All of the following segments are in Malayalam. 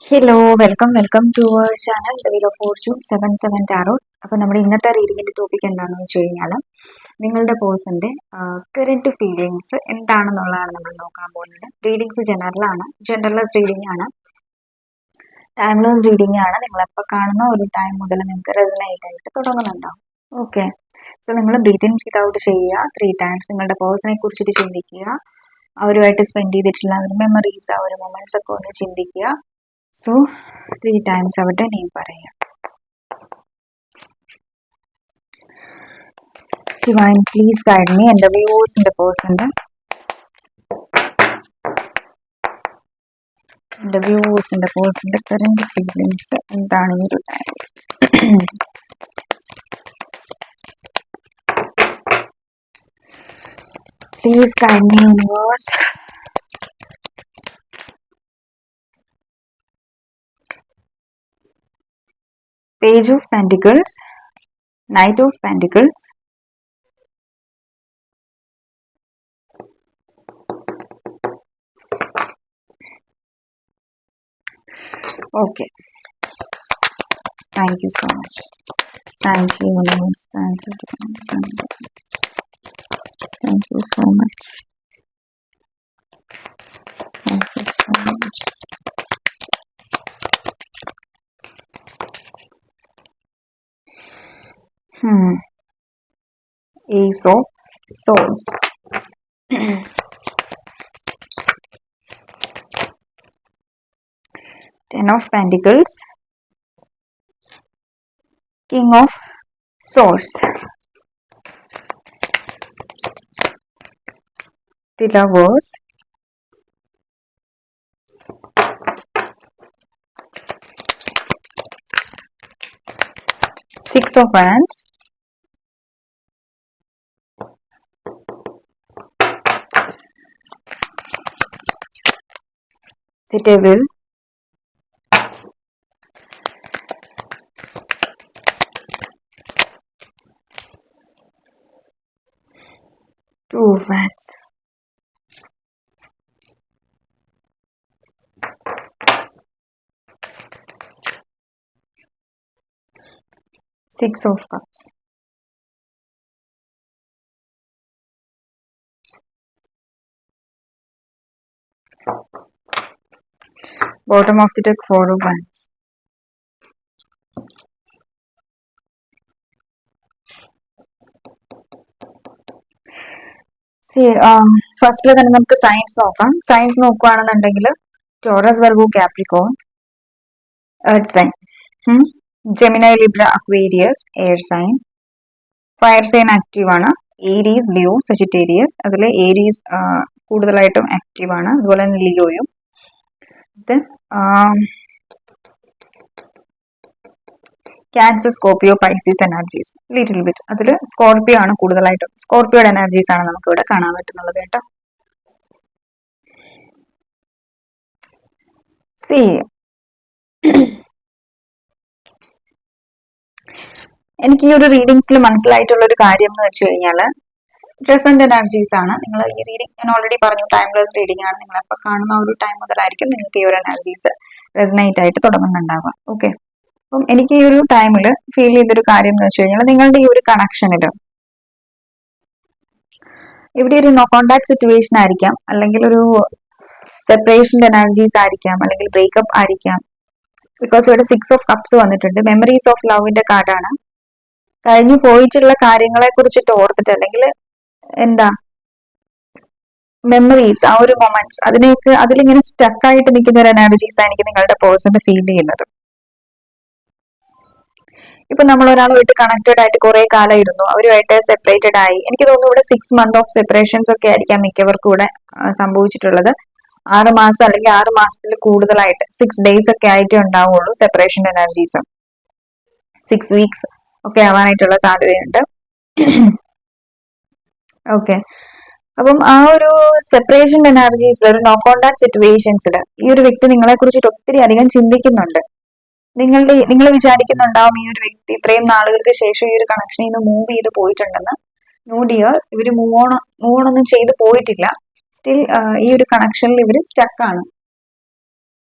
Hello welcome to our channel the wheel of fortune 77 tarot. അപ്പോൾ നമ്മുടെ ഇന്നത്തെ റീഡിങ്ങിന്റെ ടോപ്പിക് എന്താണെന്ന് വെച്ച് കഴിഞ്ഞാൽ നിങ്ങളുടെ പേഴ്സന്റെ കറന്റ് ഫീലിങ്സ് എന്താണെന്നുള്ളതാണ് നമ്മൾ നോക്കാൻ പോകുന്നത്. റീഡിങ്സ് ജനറലൈസ് റീഡിംഗ് ആണ്, ടൈംലെസ് റീഡിംഗ് ആണ്. നിങ്ങൾ എപ്പോൾ കാണുന്ന ഒരു ടൈം മുതൽ നിങ്ങൾക്ക് റെസൊനേറ്റ് ആയിട്ട് തുടങ്ങുന്നുണ്ടാവും. ഓക്കെ, സോ നിങ്ങൾ ബ്രീത്ത് ഇൻ ബ്രീത്ത് ഔട്ട് ചെയ്യുക 3 ടൈംസ്. നിങ്ങളുടെ പേഴ്സണെ കുറിച്ചിട്ട് ചിന്തിക്കുക, അവരുമായിട്ട് സ്പെൻഡ് ചെയ്തിട്ടുള്ള ആ ഒരു മെമ്മറീസ്, ആ ഒരു മൊമെന്റ്സ് ഒക്കെ ഒന്ന് ചിന്തിക്കുക. സോ 3 ടൈംസ് അവരുടെ നെയിം പറയാം. Divine please guide me. എൻ്റെ വ്യൂവേഴ്സിൻ്റെ പേഴ്സൻ്റെ കറന്റ് ഫീലിങ്സ് എന്താണ് ഈ ഒരു time? Please guide me universe. Page of Pentacles, Knight of Pentacles, okay, thank you so much. Thank you universe. Thank you so much. Thank you so much. Ace of Swords. Ten of Pentacles, King of Swords, the Lovers, Six of Wands, the Devil, Two of Wands, Six of Cups, bottom of the deck, Four of Wands. ഫസ്റ്റിൽ തന്നെ നമുക്ക് സയൻസ് നോക്കാം. സയൻസ് നോക്കുകയാണെന്നുണ്ടെങ്കിൽ Taurus, Virgo, Capricorn, earth sign, Gemini, Libra, Aquarius, air sign. Fire sign active ആണ്. Aries, Leo, Sagittarius. അതിൽ ഏരീസ് കൂടുതലായിട്ടും ആക്റ്റീവ് ആണ്, അതുപോലെ തന്നെ ലിയോയും. Cancer, Scorpio, Pisces energies little bit. അതിൽ സ്കോർപ്പിയോ ആണ് കൂടുതലായിട്ടും. സ്കോർപ്പിയോയുടെ എനർജീസ് ആണ് നമുക്ക് ഇവിടെ കാണാൻ പറ്റുന്നത് കേട്ടോ. സി എനിക്ക് ഈ ഒരു റീഡിങ്സിൽ മനസ്സിലായിട്ടുള്ള ഒരു കാര്യം എന്ന് വെച്ച് കഴിഞ്ഞാൽ പ്രസന്റ് എനർജീസ് ആണ്. നിങ്ങൾ ഈ റീഡിംഗ് ഞാൻ ഓൾറെഡി പറഞ്ഞു, ടൈംലെസ് റീഡിംഗ് ആണ്. നിങ്ങൾ എപ്പോൾ കാണുന്ന ഒരു ടൈം മുതലായിരിക്കും നിങ്ങൾക്ക് ഈ ഒരു എനർജീസ് റെസനേറ്റ് ആയിട്ട് തുടങ്ങുന്നുണ്ടാവുക. ഓക്കെ, അപ്പം എനിക്ക് ഈ ഒരു ടൈമിൽ ഫീൽ ചെയ്തൊരു കാര്യം എന്ന് വെച്ച് കഴിഞ്ഞാൽ നിങ്ങളുടെ ഈ ഒരു കണക്ഷനിൽ ഇവിടെ ഒരു നോ കോണ്ടാക്ട് സിറ്റുവേഷൻ ആയിരിക്കാം, അല്ലെങ്കിൽ ഒരു സെപ്പറേഷൻ്റെ എനർജീസ് ആയിരിക്കാം, അല്ലെങ്കിൽ ബ്രേക്കപ്പ് ആയിരിക്കാം. ബിക്കോസ് ഇവിടെ 6 ഓഫ് കപ്സ് വന്നിട്ടുണ്ട്. മെമ്മറീസ് ഓഫ് ലവിന്റെ കാർഡാണ്. കഴിഞ്ഞു പോയിട്ടുള്ള കാര്യങ്ങളെ കുറിച്ചിട്ട് ഓർത്തിട്ട്, അല്ലെങ്കിൽ എന്താ മെമ്മറീസ്, ആ ഒരു മൊമെന്റ്സ്, അതിലിങ്ങനെ സ്റ്റക്കായിട്ട് നിൽക്കുന്ന ഒരു എനർജീസ് ആയിരിക്കും നിങ്ങളുടെ പേഴ്സന്റെ ഫീൽ ചെയ്യുന്നത്. ഇപ്പൊ നമ്മൾ ഒരാളുമായിട്ട് കണക്റ്റഡ് ആയിട്ട് കുറെ കാലം ഇരുന്നു, അവരുമായിട്ട് സെപ്പറേറ്റഡ് ആയി. എനിക്ക് തോന്നുന്നു ഇവിടെ 6 months ഓഫ് സെപ്പറേഷൻസ് ഒക്കെ ആയിരിക്കാം മിക്കവർക്കും ഇവിടെ സംഭവിച്ചിട്ടുള്ളത്. 6 മാസം അല്ലെങ്കിൽ 6 മാസത്തിൽ കൂടുതലായിട്ട് 6 days ഒക്കെ ആയിട്ടേ ഉണ്ടാവുള്ളൂ സെപ്പറേഷൻ എനർജീസ്. 6 weeks ഒക്കെ ആവാനായിട്ടുള്ള സാധ്യതയുണ്ട്. ഓക്കെ, അപ്പം ആ ഒരു സെപ്പറേഷൻ എനർജീസിൽ, ഒരു നോ കോണ്ടാക്ട് സിറ്റുവേഷൻസിൽ ഈ ഒരു വ്യക്തി നിങ്ങളെ കുറിച്ചിട്ട് ഒത്തിരി അധികം ചിന്തിക്കുന്നുണ്ട്. നിങ്ങൾ വിചാരിക്കുന്നുണ്ടാവും ഈ ഒരു വ്യക്തി ഇത്രയും നാളുകൾക്ക് ശേഷം ഈ ഒരു കണക്ഷനിൽ നിന്ന് മൂവ് ചെയ്ത് പോയിട്ടുണ്ടെന്ന്. നോ ഡിയർ, ഇവർ മൂവ് ഓൺ ഒന്നും ചെയ്ത് പോയിട്ടില്ല. സ്റ്റിൽ ഈ ഒരു കണക്ഷനിൽ ഇവർ സ്റ്റക്ക് ആണ്.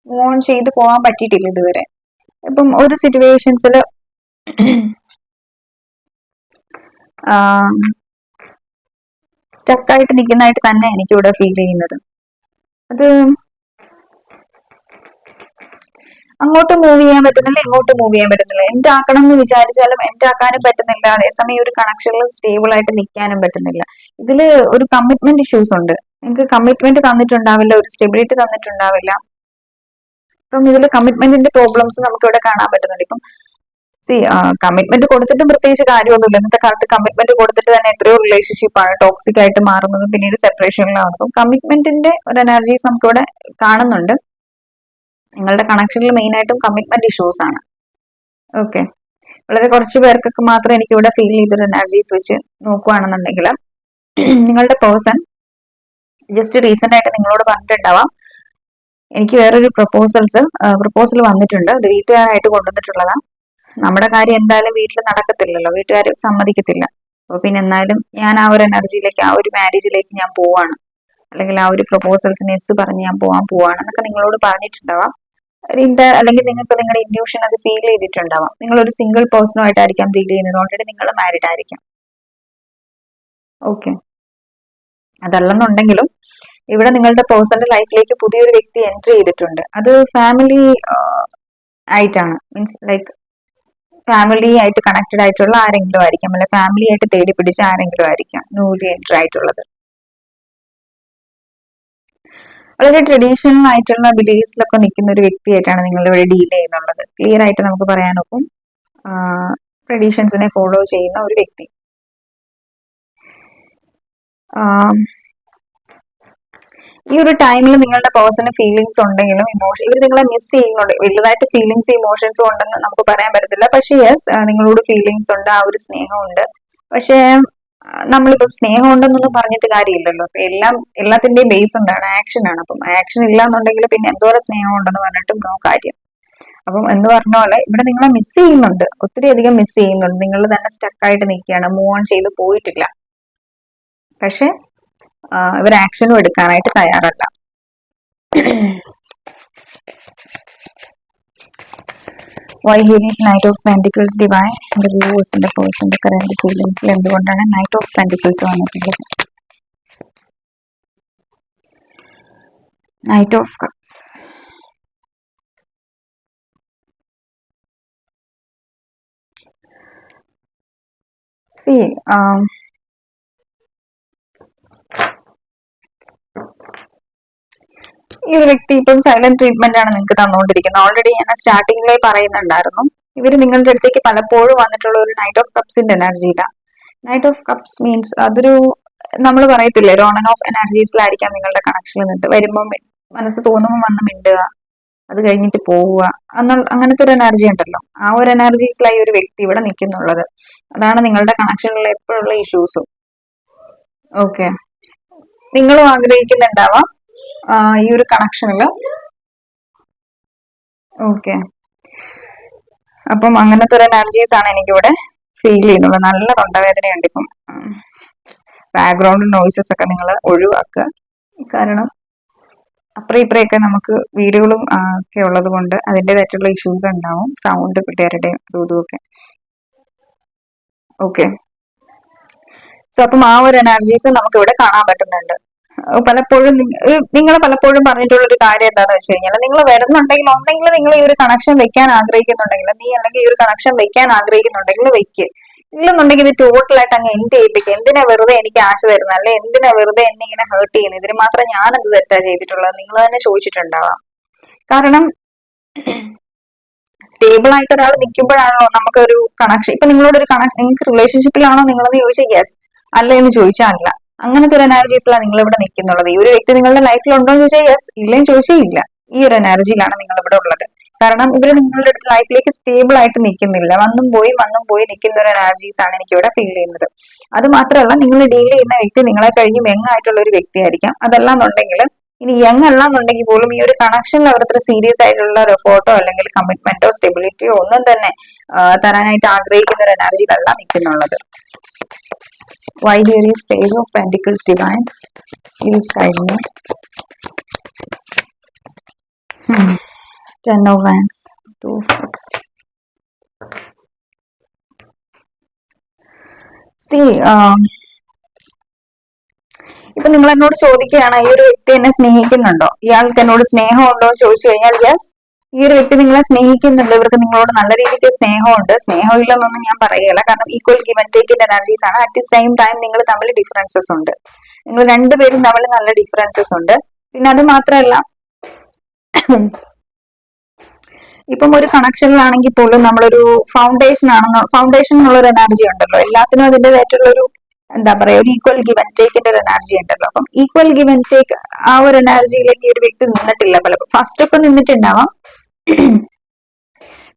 മൂവ് ഓൺ ചെയ്ത് പോകാൻ പറ്റിയിട്ടില്ല ഇതുവരെ. ഇപ്പം ഒരു സിറ്റുവേഷൻസിൽ സ്റ്റക്കായിട്ട് നിൽക്കുന്നതായിട്ട് തന്നെ എനിക്കിവിടെ ഫീൽ ചെയ്യുന്നത്. അത് അങ്ങോട്ട് മൂവ് ചെയ്യാൻ പറ്റുന്നില്ല, ഇങ്ങോട്ട് മൂവ് ചെയ്യാൻ പറ്റുന്നില്ല. എന്റെ ആക്കണം എന്ന് വിചാരിച്ചാലും എന്റെ ആക്കാനും പറ്റുന്നില്ല, അതേസമയം ഒരു കണക്ഷനിൽ സ്റ്റേബിൾ ആയിട്ട് നിൽക്കാനും പറ്റുന്നില്ല. ഇതില് ഒരു കമ്മിറ്റ്മെന്റ് ഇഷ്യൂസ് ഉണ്ട്. നിങ്ങൾക്ക് കമ്മിറ്റ്മെന്റ് തന്നിട്ടുണ്ടാവില്ല, ഒരു സ്റ്റെബിലിറ്റി തന്നിട്ടുണ്ടാവില്ല. ഇപ്പം ഇതിൽ കമ്മിറ്റ്മെന്റിന്റെ പ്രോബ്ലംസ് നമുക്ക് ഇവിടെ കാണാൻ പറ്റുന്നുണ്ട്. ഇപ്പം കമ്മിറ്റ്മെന്റ് കൊടുത്തിട്ടും പ്രത്യേകിച്ച് കാര്യമൊന്നുമില്ല. ഇന്നത്തെ കാലത്ത് കമ്മിറ്റ്മെന്റ് കൊടുത്തിട്ട് തന്നെ എത്രയോ റിലേഷൻഷിപ്പാണ് ടോക്സിക് ആയിട്ട് മാറുന്നതും പിന്നീട് സെപ്പറേഷനിലാവുന്നതും. കമ്മിറ്റ്മെന്റിന്റെ ഒരു എനർജീസ് നമുക്കിവിടെ കാണുന്നുണ്ട്. നിങ്ങളുടെ കണക്ഷനിൽ മെയിൻ ആയിട്ടും കമ്മിറ്റ്മെന്റ് ഇഷ്യൂസ് ആണ്. ഓക്കെ, വളരെ കുറച്ച് പേർക്കൊക്കെ മാത്രം എനിക്കിവിടെ ഫീൽ ചെയ്തൊരു എനർജീസ് വെച്ച് നോക്കുകയാണെന്നുണ്ടെങ്കിൽ, നിങ്ങളുടെ പേഴ്സൺ ജസ്റ്റ് റീസെന്റ് ആയിട്ട് നിങ്ങളോട് പറഞ്ഞിട്ടുണ്ടാവാം, എനിക്ക് വേറൊരു പ്രപ്പോസൽ വന്നിട്ടുണ്ട്, അത് വീട്ടുകാരായിട്ട് കൊണ്ടുവന്നിട്ടുള്ളതാണ്. നമ്മുടെ കാര്യം എന്തായാലും വീട്ടിൽ നടക്കത്തില്ലല്ലോ, വീട്ടുകാർ സമ്മതിക്കത്തില്ല. അപ്പൊ പിന്നെ എന്നാലും ഞാൻ ആ ഒരു എനർജിയിലേക്ക്, ആ ഒരു മാരേജിലേക്ക് ഞാൻ പോവാണ്, അല്ലെങ്കിൽ ആ ഒരു പ്രപ്പോസൽസിന് എസ് പറഞ്ഞ് ഞാൻ പോവാണ് എന്നൊക്കെ നിങ്ങളോട് പറഞ്ഞിട്ടുണ്ടാവാം. അല്ലെങ്കിൽ നിങ്ങൾക്ക് നിങ്ങളുടെ ഇൻഡ്യൂഷൻ അത് ഫീൽ ചെയ്തിട്ടുണ്ടാവാം. നിങ്ങളൊരു സിംഗിൾ പേഴ്സണുമായിട്ടായിരിക്കാം ഡീൽ ചെയ്യുന്നത്, ഓൾറെഡി നിങ്ങൾ മാരീഡ് ആയിരിക്കാം. ഓക്കെ, അതല്ലെന്നുണ്ടെങ്കിലും ഇവിടെ നിങ്ങളുടെ പേഴ്സണൽ ലൈഫിലേക്ക് പുതിയൊരു വ്യക്തി എൻട്രി ചെയ്തിട്ടുണ്ട്. അത് ഫാമിലി ആയിട്ടാണ്, മീൻസ് ലൈക്ക് ഫാമിലി ആയിട്ട് കണക്റ്റഡ് ആയിട്ടുള്ള ആരെങ്കിലും ആയിരിക്കാം, അല്ലെ ഫാമിലി ആയിട്ട് തേടി പിടിച്ച ആരെങ്കിലും ആയിരിക്കാം ന്യൂലി എൻട്രി ആയിട്ടുള്ളത്. വളരെ ട്രഡീഷണൽ ആയിട്ടുള്ള ബിലീഫ്സിലൊക്കെ നിൽക്കുന്ന ഒരു വ്യക്തിയായിട്ടാണ് നിങ്ങൾ ഇവിടെ ഡീൽ ചെയ്യുന്നുള്ളത്. ക്ലിയർ ആയിട്ട് നമുക്ക് പറയാനൊക്കും, ട്രഡീഷൻസിനെ ഫോളോ ചെയ്യുന്ന ഒരു വ്യക്തി. ഈ ഒരു ടൈമിൽ നിങ്ങളുടെ പേഴ്സണ് ഫീലിങ്സ് ഉണ്ടെങ്കിലും ഇവർ നിങ്ങളെ മിസ് ചെയ്യുന്നുണ്ട്. വലുതായിട്ട് ഫീലിങ്സ് ഇമോഷൻസും ഉണ്ടെന്ന് നമുക്ക് പറയാൻ പറ്റത്തില്ല. പക്ഷെ യെസ്, നിങ്ങളോട് ഫീലിങ്സ് ഉണ്ട്, ആ ഒരു സ്നേഹമുണ്ട്. പക്ഷേ നമ്മളിപ്പോ സ്നേഹം ഉണ്ടെന്നൊന്നും പറഞ്ഞിട്ട് കാര്യമില്ലല്ലോ. അപ്പൊ എല്ലാത്തിന്റെയും ബേസ് എന്താണ്? ആക്ഷൻ ആണ്. അപ്പം ആക്ഷൻ ഇല്ല എന്നുണ്ടെങ്കിൽ പിന്നെ എന്തോരം സ്നേഹം ഉണ്ടെന്ന് പറഞ്ഞിട്ടും നോ കാര്യം. അപ്പം എന്ന് പറഞ്ഞ പോലെ ഇവിടെ നിങ്ങളെ മിസ് ചെയ്യുന്നുണ്ട്, ഒത്തിരി അധികം മിസ് ചെയ്യുന്നുണ്ട്. നിങ്ങൾ തന്നെ സ്റ്റക്കായിട്ട് നിൽക്കുകയാണ്, മൂവ് ഓൺ ചെയ്ത് പോയിട്ടില്ല. പക്ഷെ ഇവർ ആക്ഷനും എടുക്കാനായിട്ട് തയ്യാറല്ല. Why here is Knight of Pentacles divine? The viewers and the person's current feelings. എന്തുകൊണ്ടാണ് Knight of Pentacles വന്നിട്ടുള്ളത്? Knight of Cups. See, ഈ ഒരു വ്യക്തി ഇപ്പം സൈലന്റ് ട്രീറ്റ്മെന്റ് ആണ് നിങ്ങൾക്ക് തന്നുകൊണ്ടിരിക്കുന്നത്. ഓൾറെഡി ഞാൻ സ്റ്റാർട്ടിങ്ങിലേ പറയുന്നുണ്ടായിരുന്നു, ഇവർ നിങ്ങളുടെ അടുത്തേക്ക് പലപ്പോഴും വന്നിട്ടുള്ള ഒരു നൈറ്റ് ഓഫ് കപ്സിന്റെ എനർജിയിലാണ്. നൈറ്റ് ഓഫ് കപ്സ് മീൻസ് അതൊരു, നമ്മൾ പറയത്തില്ലേ, ഒരു ഓൺ ആൻഡ് ഓഫ് എനർജീസിലായിരിക്കാം നിങ്ങളുടെ കണക്ഷനിൽ നിന്നിട്ട് വരുമ്പോൾ മനസ്സ് തോന്നുമ്പോൾ വന്ന് മിണ്ടുക, അത് കഴിഞ്ഞിട്ട് പോവുക, അങ്ങനത്തെ ഒരു എനർജി ഉണ്ടല്ലോ. ആ ഒരു എനർജീസിലായി ഒരു വ്യക്തി ഇവിടെ നിൽക്കുന്നുള്ളത്. അതാണ് നിങ്ങളുടെ കണക്ഷനിലുള്ള എപ്പോഴുള്ള ഇഷ്യൂസും. ഓക്കെ, നിങ്ങളും ആഗ്രഹിക്കുന്നുണ്ടാവാം ഈ ഒരു കണക്ഷനിൽ. ഓക്കെ, അപ്പം അങ്ങനത്തെ ഒരു എനർജീസ് ആണ് എനിക്കിവിടെ ഫീൽ ചെയ്യുന്നത്. നല്ല തൊണ്ടവേദനയുണ്ട് ഇപ്പം. ബാക്ക്ഗ്രൗണ്ട് നോയ്സസ് ഒക്കെ നിങ്ങൾ ഒഴിവാക്കുക, കാരണം അപ്പുറം ഇപ്പുറയൊക്കെ നമുക്ക് വീടുകളും ഒക്കെ ഉള്ളത് കൊണ്ട് അതിൻ്റെതായിട്ടുള്ള ഇഷ്യൂസ് ഉണ്ടാവും, സൗണ്ട് പിള്ളേരുടെയും ഇതും ഒക്കെ. ഓക്കെ, സോ അപ്പം ആ ഒരു എനർജീസ് നമുക്ക് ഇവിടെ കാണാൻ പറ്റുന്നുണ്ട്. പലപ്പോഴും നിങ്ങൾ പലപ്പോഴും പറഞ്ഞിട്ടുള്ള ഒരു കാര്യം എന്താണെന്ന് വെച്ച് കഴിഞ്ഞാൽ, നിങ്ങൾ വരുന്നുണ്ടെങ്കിൽ നിങ്ങൾ ഈ ഒരു കണക്ഷൻ വെക്കാൻ ആഗ്രഹിക്കുന്നുണ്ടെങ്കിൽ, നീ അല്ലെങ്കിൽ ഈ ഒരു കണക്ഷൻ വെക്കാൻ ആഗ്രഹിക്കുന്നുണ്ടെങ്കിൽ വെക്ക്, ഇല്ലെന്നുണ്ടെങ്കിൽ ഇത് ടോട്ടലായിട്ട് അങ്ങ് എൻഡ് ചെയ്യിപ്പിക്കുക. എന്തിനാ വെറുതെ എനിക്ക് ആശ തരുന്നത്, അല്ലെ എന്തിനാ വെറുതെ എന്നെ ഇങ്ങനെ ഹേർട്ട് ചെയ്യുന്നത്, ഇതിന് മാത്രം ഞാൻ എന്ത് തെറ്റാ ചെയ്തിട്ടുള്ളത് നിങ്ങൾ തന്നെ ചോദിച്ചിട്ടുണ്ടാവാം. കാരണം സ്റ്റേബിൾ ആയിട്ട് ഒരാൾ നിൽക്കുമ്പോഴാണല്ലോ നമുക്കൊരു കണക്ഷൻ. ഇപ്പൊ നിങ്ങളോടൊരു നിങ്ങൾക്ക് റിലേഷൻഷിപ്പിലാണോ നിങ്ങളെന്ന് ചോദിച്ചാൽ യെസ്, അല്ല എന്ന് ചോദിച്ചാൽ അല്ല. അങ്ങനത്തെ ഒരു എനർജീസിലാണ് നിങ്ങൾ ഇവിടെ നിൽക്കുന്നുള്ളത്. ഈ ഒരു വ്യക്തി നിങ്ങളുടെ ലൈഫിൽ ഉണ്ടോ എന്ന് ചോദിച്ചാൽ യെസ്, ഇല്ലെന്ന് ചോദിച്ചാൽ ഇല്ല. ഈ ഒരു എനർജിയിലാണ് നിങ്ങൾ ഇവിടെ ഉള്ളത്. കാരണം ഇവര് നിങ്ങളുടെ അടുത്ത് ലൈഫിലേക്ക് സ്റ്റേബിൾ ആയിട്ട് നിൽക്കുന്നില്ല, വന്നും പോയി നിൽക്കുന്ന ഒരു എനർജീസ് ആണ് എനിക്ക് ഇവിടെ ഫീൽ ചെയ്യുന്നത്. അത് മാത്രമല്ല, നിങ്ങൾ ഡീൽ ചെയ്യുന്ന വ്യക്തി നിങ്ങളെ കഴിഞ്ഞ് യങ് ആയിട്ടുള്ള ഒരു വ്യക്തിയായിരിക്കാം. അതല്ലാന്നുണ്ടെങ്കിൽ, ഇനി യങ് അല്ലാന്നുണ്ടെങ്കിൽ പോലും ഈ ഒരു കണക്ഷനിൽ അവർ അത്ര സീരിയസ് ആയിട്ടുള്ള ഒരു എഫോർട്ടോ അല്ലെങ്കിൽ കമ്മിറ്റ്മെന്റോ സ്റ്റെബിലിറ്റിയോ ഒന്നും തന്നെ തരാനായിട്ട് ആഗ്രഹിക്കുന്ന ഒരു എനർജിയിലല്ല നിൽക്കുന്നുള്ളത്. Why there is Page of Pentacles divine? Please guide me. 10 of wands, 2 of cups. See, ഇപ്പൊ നിങ്ങൾ എന്നോട് ചോദിക്കുകയാണ് ഈ ഒരു വ്യക്തി എന്നെ സ്നേഹിക്കുന്നുണ്ടോ, ഇയാൾക്ക് എന്നോട് സ്നേഹമുണ്ടോ എന്ന് ചോദിച്ചു കഴിഞ്ഞാൽ യെസ്, ഈ ഒരു വ്യക്തി നിങ്ങളെ സ്നേഹിക്കുന്നുണ്ട്, ഇവർക്ക് നിങ്ങളോട് നല്ല രീതിക്ക് സ്നേഹമുണ്ട്. സ്നേഹമില്ലെന്നൊന്നും ഞാൻ പറയുകയില്ല, കാരണം ഈക്വൽ ഗിവ് ആൻഡ് ടേക്കിന്റെ എനർജീസ് ആണ്. അറ്റ് ദി സെയിം ടൈം നിങ്ങൾ തമ്മിൽ ഡിഫറൻസസ് ഉണ്ട്, നിങ്ങൾ രണ്ടുപേരും തമ്മിൽ നല്ല ഡിഫറൻസസ് ഉണ്ട്. പിന്നെ അത് മാത്രമല്ല, ഇപ്പം ഒരു കണക്ഷനിലാണെങ്കിൽ പോലും നമ്മളൊരു ഫൗണ്ടേഷൻ എന്നുള്ള ഒരു എനർജി ഉണ്ടല്ലോ, എല്ലാത്തിനും അതിൻ്റെതായിട്ടുള്ള ഒരു എന്താ പറയാ, ഒരു ഈക്വൽ ഗിവ് ആൻഡ് ടേക്കിന്റെ ഒരു എനർജി ഉണ്ടല്ലോ. അപ്പം ഈക്വൽ ഗിവ് ആൻഡ് ടേക്ക് ആ ഒരു എനർജിയിലേക്ക് ഒരു വ്യക്തി നിന്നിട്ടില്ല. പലപ്പോൾ ഫസ്റ്റ് ഒക്കെ നിന്നിട്ടുണ്ടാവാം,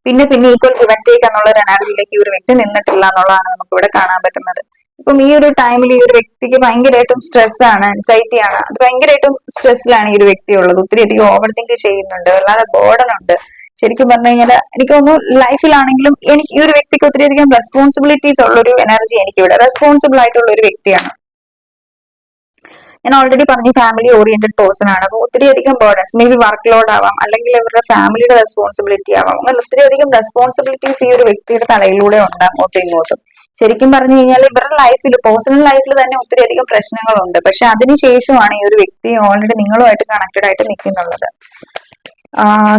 പിന്നെ ഈക്വൽ ഗിവ് ആൻഡ് ടേക്ക് എന്നുള്ള ഒരു എനർജിയിലേക്ക് ഒരു വ്യക്തി നിന്നിട്ടില്ല എന്നുള്ളതാണ് നമുക്ക് ഇവിടെ കാണാൻ പറ്റുന്നത്. ഇപ്പം ഈ ഒരു ടൈമിൽ ഈ ഒരു വ്യക്തിക്ക് ഭയങ്കരമായിട്ടും സ്ട്രെസ് ആണ്, ആൻസൈറ്റി ആണ്, അത് ഭയങ്കരമായിട്ടും സ്ട്രെസ്സിലാണ് ഈ ഒരു വ്യക്തി ഉള്ളത്. ഒത്തിരി അധികം ഓവർ തിങ്ക് ചെയ്യുന്നുണ്ട്, അല്ലാതെ ബോർഡൻ ഉണ്ട്. ശരിക്കും പറഞ്ഞു കഴിഞ്ഞാൽ എനിക്ക് തോന്നുന്നു ലൈഫിലാണെങ്കിലും എനിക്ക് ഈ ഒരു വ്യക്തിക്ക് ഒത്തിരി അധികം റെസ്പോൺസിബിലിറ്റീസ് ഉള്ളൊരു എനർജി എനിക്കിവിടെ, റെസ്പോൺസിബിൾ ആയിട്ടുള്ള ഒരു വ്യക്തിയാണ്. ഞാൻ ഓൾറെഡി പറഞ്ഞു ഫാമിലി ഓറിയന്റഡ് പേഴ്സൺ ആണ്. അപ്പൊ ഒത്തിരി അധികം burdens, may be work load ആവാം, അല്ലെങ്കിൽ ഇവരുടെ ഫാമിലിയുടെ റെസ്പോൺസിബിലിറ്റി ആവാം, അങ്ങനെ ഒത്തിരി അധികം റെസ്പോൺസിബിലിറ്റീസ് ഈ ഒരു വ്യക്തിയുടെ തലയിലൂടെ ഉണ്ട് അങ്ങോട്ടും ഇങ്ങോട്ടും. ശരിക്കും പറഞ്ഞു കഴിഞ്ഞാൽ ഇവരുടെ ലൈഫിൽ, പേഴ്സണൽ ലൈഫിൽ തന്നെ ഒത്തിരി അധികം പ്രശ്നങ്ങളുണ്ട്. പക്ഷെ അതിനുശേഷമാണ് ഈ ഒരു വ്യക്തി ഓൾറെഡി നിങ്ങളുമായിട്ട് കണക്റ്റഡ് ആയിട്ട് നിൽക്കുന്നുള്ളത്.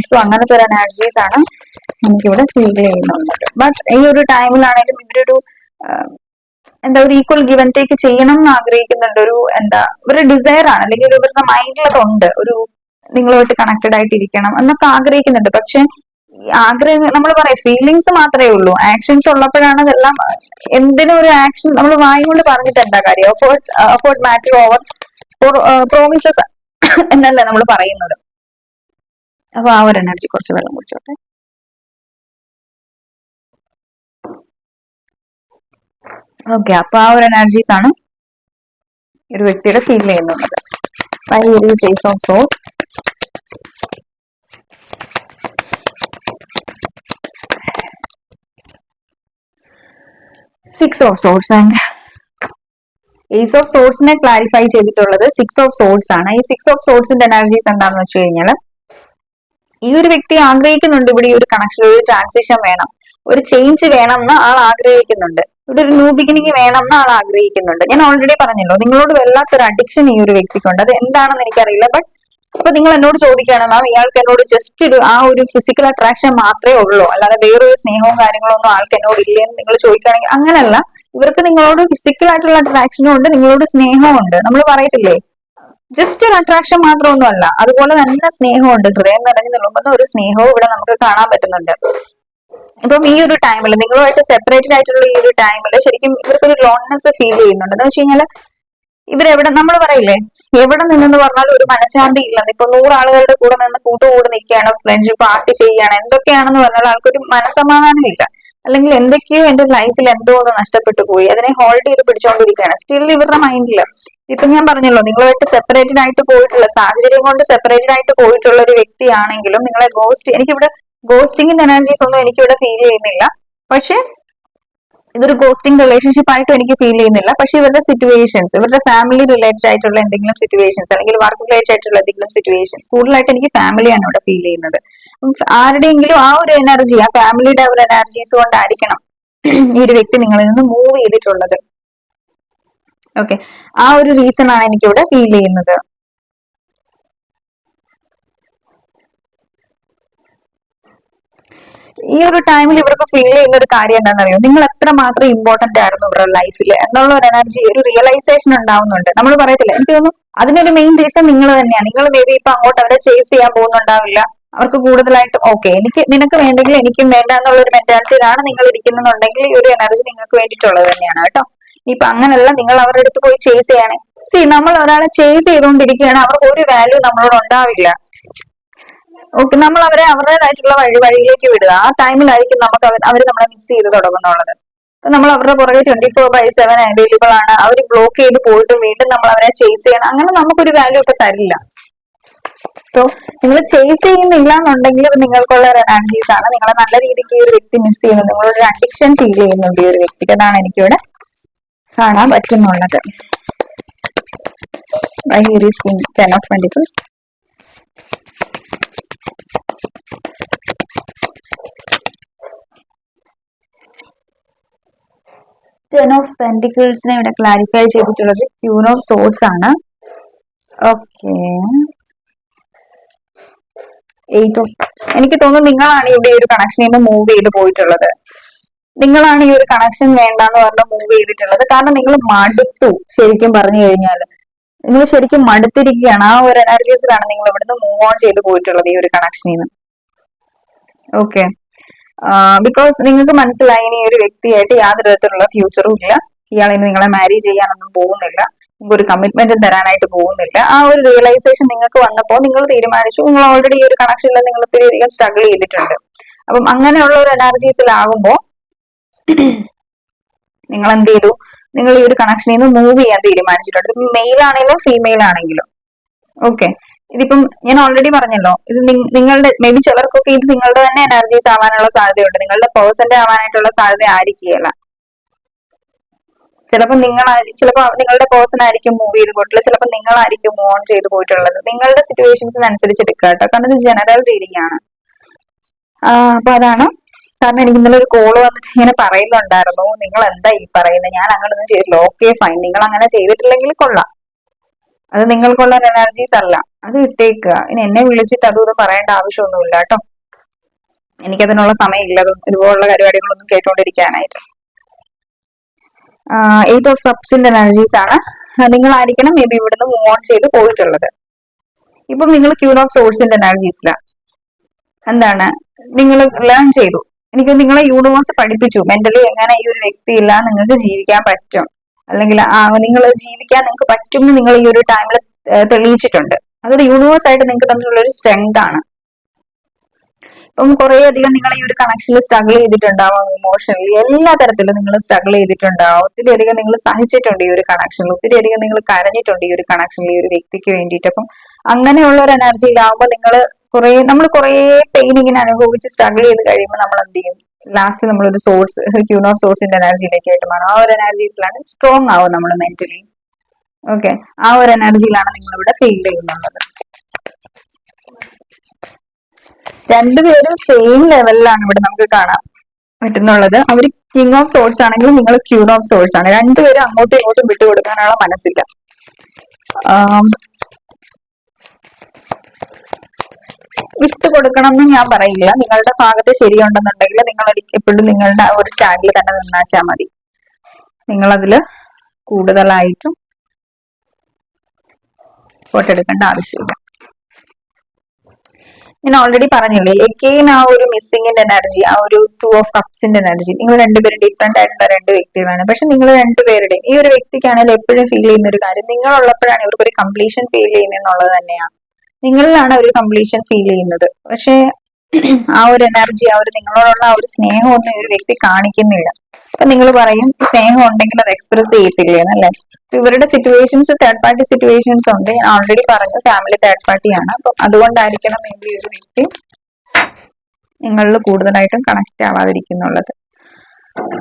സോ അങ്ങനത്തെ ഒരു എനർജീസ് ആണ് എനിക്കിവിടെ ഫീൽ ചെയ്യുന്നുള്ളത്. ബട്ട് ഈ ഒരു ടൈമിലാണെങ്കിലും ഇവരൊരു എന്താ ഒരു ഈക്വൽ ഗിവ് ആൻഡ് ടേക്ക് ചെയ്യണം എന്ന് ആഗ്രഹിക്കുന്നുണ്ട്. ഒരു എന്താ ഒരു ഡിസയർ ആണ്, അല്ലെങ്കിൽ ഇവരുടെ മൈൻഡിലതുണ്ട്, ഒരു നിങ്ങളുമായിട്ട് കണക്റ്റഡ് ആയിട്ട് ഇരിക്കണം എന്നൊക്കെ ആഗ്രഹിക്കുന്നുണ്ട്. പക്ഷെ ആഗ്രഹം നമ്മൾ പറയാം ഫീലിങ്സ് മാത്രമേ ഉള്ളൂ, ആക്ഷൻസ് ഉള്ളപ്പോഴാണ് അതെല്ലാം. എന്തിനും ഒരു ആക്ഷൻ നമ്മൾ വായി കൊണ്ട് പറഞ്ഞിട്ട് എന്താ കാര്യം? എഫേർട്ട് മാറ്റർ ഓവർ പ്രോമിസസ് എന്നല്ലേ നമ്മൾ പറയുന്നത്. അപ്പൊ ആ ഒരു എനർജി, കുറച്ച് വെള്ളം കുടിച്ചോട്ടെ. ഓക്കെ, അപ്പൊ ആ ഒരു എനർജീസ് ആണ് ഒരു വ്യക്തിയുടെ ഫീൽ ചെയ്യുന്നത്. സേസ് of swords, 6 of swords and ace of സോൾസിനെ ക്ലാരിഫൈ ചെയ്തിട്ടുള്ളത് 6 ഓഫ് സോൾസ് ആണ്. ഈ 6 ഓഫ് സോൾസിന്റെ എനർജീസ് എന്താണെന്ന് വെച്ച് കഴിഞ്ഞാൽ ഈ ഒരു വ്യക്തി ആഗ്രഹിക്കുന്നുണ്ട് ഇവിടെ ഈ ഒരു കണക്ഷൻ, ഒരു ട്രാൻസിഷൻ വേണം, ഒരു ചേഞ്ച് വേണം എന്ന് ആൾ ആഗ്രഹിക്കുന്നുണ്ട്, ഇവിടെ ഒരു ന്യൂ ബിഗിനിങ് വേണം എന്ന് ആൾ ആഗ്രഹിക്കുന്നുണ്ട്. ഞാൻ ഓൾറെഡി പറഞ്ഞല്ലോ നിങ്ങളോട് വല്ലാത്തൊരു അഡിക്ഷൻ ഈ ഒരു വ്യക്തിക്കുണ്ട്, അത് എന്താണെന്ന് എനിക്കറിയില്ല. ബട്ട് അപ്പൊ നിങ്ങൾ എന്നോട് ചോദിക്കുകയാണ് മാം, ഇയാൾക്ക് എന്നോട് ജസ്റ്റ് ഒരു ആ ഒരു ഫിസിക്കൽ അട്രാക്ഷൻ മാത്രമേ ഉള്ളൂ, അല്ലാതെ വേറൊരു സ്നേഹവും കാര്യങ്ങളൊന്നും ആൾക്ക് എന്നോട് ഇല്ലെന്ന് നിങ്ങൾ ചോദിക്കുകയാണെങ്കിൽ അങ്ങനല്ല. ഇവർക്ക് നിങ്ങളോട് ഫിസിക്കൽ ആയിട്ടുള്ള അട്രാക്ഷനും ഉണ്ട്, നിങ്ങളോട് സ്നേഹവും ഉണ്ട്. നമ്മൾ പറയത്തില്ലേ ജസ്റ്റ് ഒരു അട്രാക്ഷൻ മാത്രമൊന്നും അല്ല, അതുപോലെ നല്ല സ്നേഹമുണ്ട്, ഹൃദയം നിറഞ്ഞു നിൽക്കുന്ന ഒരു സ്നേഹവും ഇവിടെ നമുക്ക് കാണാൻ പറ്റുന്നുണ്ട്. ഇപ്പം ഈ ഒരു ടൈമിൽ നിങ്ങളുമായിട്ട് സെപ്പറേറ്റഡ് ആയിട്ടുള്ള ഈ ഒരു ടൈമിൽ ശരിക്കും ഇവർക്കൊരു ലോൺനെസ് ഫീൽ ചെയ്യുന്നുണ്ട്. എന്ന് വെച്ച് കഴിഞ്ഞാൽ ഇവരെവിടെ, നമ്മൾ പറയില്ലേ എവിടെ നിന്നെന്ന് പറഞ്ഞാൽ ഒരു മനഃശാന്തി ഇല്ലെന്ന്. ഇപ്പൊ 100 ആളുകളുടെ കൂടെ നിന്ന് കൂട്ടുകൂടി നിൽക്കുകയാണ്, ഫ്രണ്ട്ഷിപ്പ് പാർട്ടി ചെയ്യുകയാണ്, എന്തൊക്കെയാണെന്ന് പറഞ്ഞാൽ ആൾക്കൊരു മനസ്സമാധാനം ഇല്ല, അല്ലെങ്കിൽ എന്തൊക്കെയോ എന്റെ ലൈഫിൽ എന്തോ ഒന്ന് നഷ്ടപ്പെട്ടു പോയി, അതിനെ ഹോൾഡ് ചെയ്ത് പിടിച്ചുകൊണ്ടിരിക്കുകയാണ് സ്റ്റിൽ ഇവരുടെ മൈൻഡിൽ. ഇപ്പൊ ഞാൻ പറഞ്ഞല്ലോ നിങ്ങളുമായിട്ട് സെപ്പറേറ്റഡ് ആയിട്ട് പോയിട്ടുള്ള, സാഹചര്യം കൊണ്ട് സെപ്പറേറ്റഡ് ആയിട്ട് പോയിട്ടുള്ള ഒരു വ്യക്തിയാണെങ്കിലും നിങ്ങളെ എനിക്കിവിടെ ഗോസ്റ്റിംഗിന്റെ എനർജീസ് ഒന്നും എനിക്കിവിടെ ഫീൽ ചെയ്യുന്നില്ല. പക്ഷെ ഇതൊരു ഗോസ്റ്റിംഗ് റിലേഷൻഷിപ്പ് ആയിട്ടും എനിക്ക് ഫീൽ ചെയ്യുന്നില്ല. പക്ഷെ ഇവരുടെ സിറ്റുവേഷൻസ്, ഇവരുടെ ഫാമിലി റിലേറ്റഡ് ആയിട്ടുള്ള എന്തെങ്കിലും സിറ്റുവേഷൻസ്, അല്ലെങ്കിൽ വർക്ക് റിലേറ്റഡ് ആയിട്ടുള്ള എന്തെങ്കിലും സിറ്റുവേഷൻസ്, കൂടുതലായിട്ട് എനിക്ക് ഫാമിലിയാണ് ഇവിടെ ഫീൽ ചെയ്യുന്നത്. ആരുടെയെങ്കിലും ആ ഒരു എനർജി, ആ ഫാമിലിയുടെ ഒരു എനർജീസ് കൊണ്ടായിരിക്കണം ഈ ഒരു വ്യക്തി നിങ്ങളിൽ നിന്ന് മൂവ് ചെയ്തിട്ടുള്ളത്. ഓക്കെ, ആ ഒരു റീസൺ ആണ് എനിക്കിവിടെ ഫീൽ ചെയ്യുന്നത്. ഈ ഒരു ടൈമിൽ ഇവർക്ക് ഫീൽ ചെയ്യുന്ന ഒരു കാര്യം എന്താണെന്നറിയോ, നിങ്ങൾ എത്രമാത്രം ഇമ്പോർട്ടന്റ് ആയിരുന്നു ഇവരുടെ ലൈഫിൽ എന്നുള്ള ഒരു എനർജി, ഒരു റിയലൈസേഷൻ ഉണ്ടാവുന്നുണ്ട്. നമ്മൾ പറയത്തില്ല, എനിക്ക് തോന്നുന്നു അതിനൊരു മെയിൻ റീസൺ നിങ്ങൾ തന്നെയാണ്. നിങ്ങൾ മേ ബി ഇപ്പൊ അങ്ങോട്ട് അവരെ ചേസ് ചെയ്യാൻ പോകുന്നുണ്ടാവില്ല, അവർക്ക് കൂടുതലായിട്ടും ഓക്കെ നിനക്ക് വേണ്ടെങ്കിൽ എനിക്കും വേണ്ട എന്നുള്ള ഒരു മെന്റാലിറ്റിയിലാണ് നിങ്ങൾ ഇരിക്കുന്നുണ്ടെങ്കിൽ ഈ ഒരു എനർജി നിങ്ങൾക്ക് വേണ്ടിയിട്ടുള്ളത് തന്നെയാണ് കേട്ടോ. ഇപ്പൊ അങ്ങനല്ല, നിങ്ങൾ അവരുടെ അടുത്ത് പോയി ചേസ് ചെയ്യണേ. നമ്മൾ ഒരാളെ ചേസ് ചെയ്തുകൊണ്ടിരിക്കുകയാണ്, അവർക്ക് ഒരു വാല്യൂ നമ്മളോട് ഉണ്ടാവില്ല. ഓക്കെ, നമ്മൾ അവരെ അവരുടേതായിട്ടുള്ള വഴിയിലേക്ക് വിടുക. ആ ടൈമിലായിരിക്കും നമുക്ക് അവർ നമ്മളെ മിസ് ചെയ്ത് തുടങ്ങുന്നുള്ളത്. നമ്മൾ അവരുടെ പുറകെ 24/7 അവൈലബിൾ ആണ്, അവർ ബ്ലോക്ക് ചെയ്ത് പോയിട്ട് വീണ്ടും നമ്മൾ അവരെ ചേസ് ചെയ്യണം, അങ്ങനെ നമുക്കൊരു വാല്യൂ ഒക്കെ തരില്ല. സോ നിങ്ങൾ ചേസ് ചെയ്യുന്നില്ല എന്നുണ്ടെങ്കിൽ ഇത് നിങ്ങൾക്കുള്ള ഒരു എനർജീസ് ആണ്. നിങ്ങളെ നല്ല രീതിക്ക് ഈ ഒരു വ്യക്തി മിസ് ചെയ്യുന്നുണ്ട്, നിങ്ങളൊരു അഡിക്ഷൻ ഫീൽ ചെയ്യുന്നുണ്ട് ഈ ഒരു വ്യക്തിക്ക്. അതാണ് എനിക്കിവിടെ കാണാൻ പറ്റുന്നുള്ളത്. Ten of Pentacles, ten of പെന്റിക്കിൾസിനെ ഇവിടെ ക്ലാരിഫൈ ചെയ്തിട്ടുള്ളത് ക്യൂൻ ഓഫ് സോർട്സ് ആണ്. Okay, eight of cups. എനിക്ക് തോന്നുന്നു നിങ്ങളാണ് ഇവിടെ ഈ ഒരു കണക്ഷനിൽ നിന്ന് മൂവ് ചെയ്ത് പോയിട്ടുള്ളത്. നിങ്ങളാണ് ഈ ഒരു കണക്ഷൻ വേണ്ടെന്ന് പറഞ്ഞ് മൂവ് ചെയ്തിട്ടുള്ളത്. കാരണം നിങ്ങൾ മടുത്തു. ശരിക്കും പറഞ്ഞു കഴിഞ്ഞാൽ നിങ്ങൾ ശരിക്കും മടുത്തിരിക്കുകയാണ്. ആ ഒരു എനർജീസിലാണ് നിങ്ങൾ ഇവിടുന്ന് മൂവ് ഓൺ ചെയ്ത് പോയിട്ടുള്ളത് ഈ ഒരു കണക്ഷനിൽ നിന്ന്. ഓക്കെ, ബിക്കോസ് നിങ്ങൾക്ക് മനസ്സിലായി ഇനി ഒരു വ്യക്തിയായിട്ട് യാതൊരു വിധത്തിലുള്ള ഫ്യൂച്ചറും ഇല്ല. ഇയാൾ ഇനി നിങ്ങളെ മാരി ചെയ്യാനൊന്നും പോകുന്നില്ല, നിങ്ങൾക്ക് ഒരു കമ്മിറ്റ്മെന്റ് തരാനായിട്ട് പോകുന്നില്ല. ആ ഒരു റിയലൈസേഷൻ നിങ്ങൾക്ക് വന്നപ്പോൾ നിങ്ങൾ തീരുമാനിച്ചു. നിങ്ങൾ ഓൾറെഡി ഈ ഒരു കണക്ഷനിൽ നിങ്ങൾ ഒത്തിരിയധികം സ്ട്രഗിൾ ചെയ്തിട്ടുണ്ട്. അപ്പം അങ്ങനെയുള്ള ഒരു എനർജീസിലാകുമ്പോൾ നിങ്ങൾ എന്ത് ചെയ്തു? നിങ്ങൾ ഈ ഒരു കണക്ഷനിൽ നിന്ന് മൂവ് ചെയ്യാൻ തീരുമാനിച്ചിട്ടുണ്ട്. ഇതിപ്പം മെയിൽ ആണെങ്കിലും ഫീമെയിൽ ആണെങ്കിലും. ഓക്കെ, ഇതിപ്പം ഞാൻ ഓൾറെഡി പറഞ്ഞല്ലോ, ഇത് നിങ്ങളുടെ മേ ബി ചിലർക്കൊക്കെ ഇത് നിങ്ങളുടെ തന്നെ എനർജീസ് ആവാനുള്ള സാധ്യതയുണ്ട്. നിങ്ങളുടെ പേഴ്സന്റെ ആവാനായിട്ടുള്ള സാധ്യത ആയിരിക്കുകയല്ല. ചിലപ്പോൾ നിങ്ങളുടെ പേഴ്സൺ ആയിരിക്കും മൂവ് ചെയ്ത് പോയിട്ടുള്ളത്, ചിലപ്പോൾ നിങ്ങളായിരിക്കും മൂവ് ഓൺ ചെയ്ത് പോയിട്ടുള്ളത്. നിങ്ങളുടെ സിറ്റുവേഷൻസിനനുസരിച്ച് എടുക്കുക കേട്ടോ, കാരണം ഇത് ജനറൽ റീഡിംഗ് ആണ്. അപ്പൊ അതാണ്. കാരണം എനിക്ക് ഇന്നലെ ഒരു കോള് വന്നിട്ട് ഇങ്ങനെ പറയുന്നുണ്ടായിരുന്നു, നിങ്ങൾ എന്താ ഈ പറയുന്നത്, ഞാൻ അങ്ങനൊന്നും ചെയ്തില്ല. ഓക്കെ ഫൈൻ, നിങ്ങൾ അങ്ങനെ ചെയ്തിട്ടില്ലെങ്കിൽ കൊള്ളാം, അത് നിങ്ങൾക്കുള്ള എനർജീസ് അല്ല, അത് ഇട്ടേക്കുക. ഇനി എന്നെ വിളിച്ചിട്ട് അതും ഇത് പറയേണ്ട ആവശ്യമൊന്നുമില്ല കേട്ടോ. എനിക്കതിനുള്ള സമയമില്ല ഇതുപോലുള്ള പരിപാടികളൊന്നും കേട്ടോണ്ടിരിക്കാനായിട്ട്. എയ്റ്റ് ഓഫ് കപ്സിന്റെ എനർജീസ് ആണ്. നിങ്ങളായിരിക്കണം മേ ബി ഇവിടുന്ന് മൂവ് ഓൺ ചെയ്ത് പോയിട്ടുള്ളത്. ഇപ്പം നിങ്ങൾ ക്യൂൻ ഓഫ് സോഴ്സിന്റെ എനർജീസിലാണ്. എന്താണ് നിങ്ങൾ ലേൺ ചെയ്തു? എനിക്ക് നിങ്ങളെ യൂണിവേഴ്സ് പഠിപ്പിച്ചു മെന്റലി എങ്ങനെ ഈ ഒരു വ്യക്തിയില്ല നിങ്ങൾക്ക് ജീവിക്കാൻ പറ്റും, അല്ലെങ്കിൽ നിങ്ങൾ ജീവിക്കാൻ നിങ്ങൾക്ക് പറ്റും എന്ന് നിങ്ങൾ ഈ ഒരു ടൈമിൽ തെളിയിച്ചിട്ടുണ്ട്. അതൊരു യൂണിവേഴ്സ് ആയിട്ട് നിങ്ങൾക്ക് തന്നിട്ടുള്ള ഒരു സ്ട്രെങ്ത് ആണ്. ഇപ്പം കുറെ അധികം നിങ്ങൾ ഈ ഒരു കണക്ഷനിൽ സ്ട്രഗിൾ ചെയ്തിട്ടുണ്ടാവും. ഇമോഷണലി എല്ലാ തരത്തിലും നിങ്ങൾ സ്ട്രഗിൾ ചെയ്തിട്ടുണ്ടാവും. ഒത്തിരി അധികം നിങ്ങൾ സഹിച്ചിട്ടുണ്ട് ഈ ഒരു കണക്ഷനിൽ, ഒത്തിരി അധികം നിങ്ങൾ കരഞ്ഞിട്ടുണ്ട് ഈ ഒരു കണക്ഷനിൽ ഈ ഒരു വ്യക്തിക്ക് വേണ്ടിയിട്ട്. അപ്പം അങ്ങനെയുള്ള ഒരു എനർജിയിലാവുമ്പോൾ നമ്മൾ കുറെ പെയിൻ ഇങ്ങനെ അനുഭവിച്ച് സ്ട്രഗിൾ ചെയ്ത് കഴിയുമ്പോൾ നമ്മൾ എന്ത് ചെയ്യും? ലാസ്റ്റ് നമ്മളൊരു സോഴ്സ്, ക്യൂൻ ഓഫ് സോഴ്സിന്റെ എനർജിയിലേക്ക് ആയിട്ട് മാറും. ആ ഒരു എനർജീസിലാണ് സ്ട്രോങ് ആവും നമ്മൾ മെന്റലി. ഓക്കെ, ആ ഒരു എനർജിയിലാണ് നിങ്ങൾ ഇവിടെ ഫീൽ ചെയ്യുന്നുള്ളത്. രണ്ടുപേരും സെയിം ലെവലിലാണ് ഇവിടെ നമുക്ക് കാണാൻ പറ്റുന്നുള്ളത്. അവർ കിങ് ഓഫ് സോഴ്സ് ആണെങ്കിലും നിങ്ങൾ ക്യൂൻ ഓഫ് സോഴ്സ് ആണ്. രണ്ടുപേരും അങ്ങോട്ടും ഇങ്ങോട്ടും വിട്ടുകൊടുക്കാനുള്ള മനസ്സില്ല. വിട്ട് കൊടുക്കണം എന്ന് ഞാൻ പറയില്ല. നിങ്ങളുടെ ഭാഗത്ത് ശരിയുണ്ടെന്നുണ്ടെങ്കിൽ നിങ്ങൾ എപ്പോഴും നിങ്ങളുടെ ആ ഒരു സ്റ്റാൻഡിൽ തന്നെ നിന്നാച്ചാൽ മതി. നിങ്ങളതില് കൂടുതലായിട്ടും ഫോട്ടോ എടുക്കേണ്ട ആവശ്യമില്ല. ഞാൻ ഓൾറെഡി പറഞ്ഞില്ലേ, എഗെയിൻ ആ ഒരു മിസ്സിങ്ങിന്റെ എനർജി, ആ ഒരു ടു ഓഫ് കപ്സിന്റെ എനർജി. നിങ്ങൾ രണ്ടുപേരും ഡിഫറെന്റ് ആയിട്ടുള്ള രണ്ട് വ്യക്തികളാണ്. പക്ഷെ നിങ്ങൾ രണ്ടുപേരുടെയും ഈ ഒരു വ്യക്തിക്കാണെങ്കിൽ എപ്പോഴും ഫീൽ ചെയ്യുന്ന ഒരു കാര്യം, നിങ്ങളുള്ളപ്പോഴാണ് ഇവർക്ക് ഒരു കംപ്ലീഷൻ ഫീൽ ചെയ്യുന്നത് തന്നെയാണ്. നിങ്ങളിലാണ് ഒരു കംപ്ലീഷൻ ഫീൽ ചെയ്യുന്നത്. പക്ഷെ ആ ഒരു എനർജി, ആ ഒരു നിങ്ങളോടുള്ള ആ ഒരു സ്നേഹമൊന്നും ഈ ഒരു വ്യക്തി കാണിക്കുന്നില്ല. അപ്പൊ നിങ്ങൾ പറയും സ്നേഹം ഉണ്ടെങ്കിൽ അത് എക്സ്പ്രസ് ചെയ്യത്തില്ലേ എന്നല്ലേ. ഇവരുടെ സിറ്റുവേഷൻസ് തേർഡ് പാർട്ടി സിറ്റുവേഷൻസ് ഉണ്ട്. ഞാൻ ഓൾറെഡി പറഞ്ഞു ഫാമിലി തേർഡ് പാർട്ടിയാണ്. അപ്പൊ അതുകൊണ്ടായിരിക്കണം ഈ ഒരു വ്യക്തി നിങ്ങളിൽ കൂടുതലായിട്ടും കണക്ട് ആവാതിരിക്കുന്നുള്ളത്.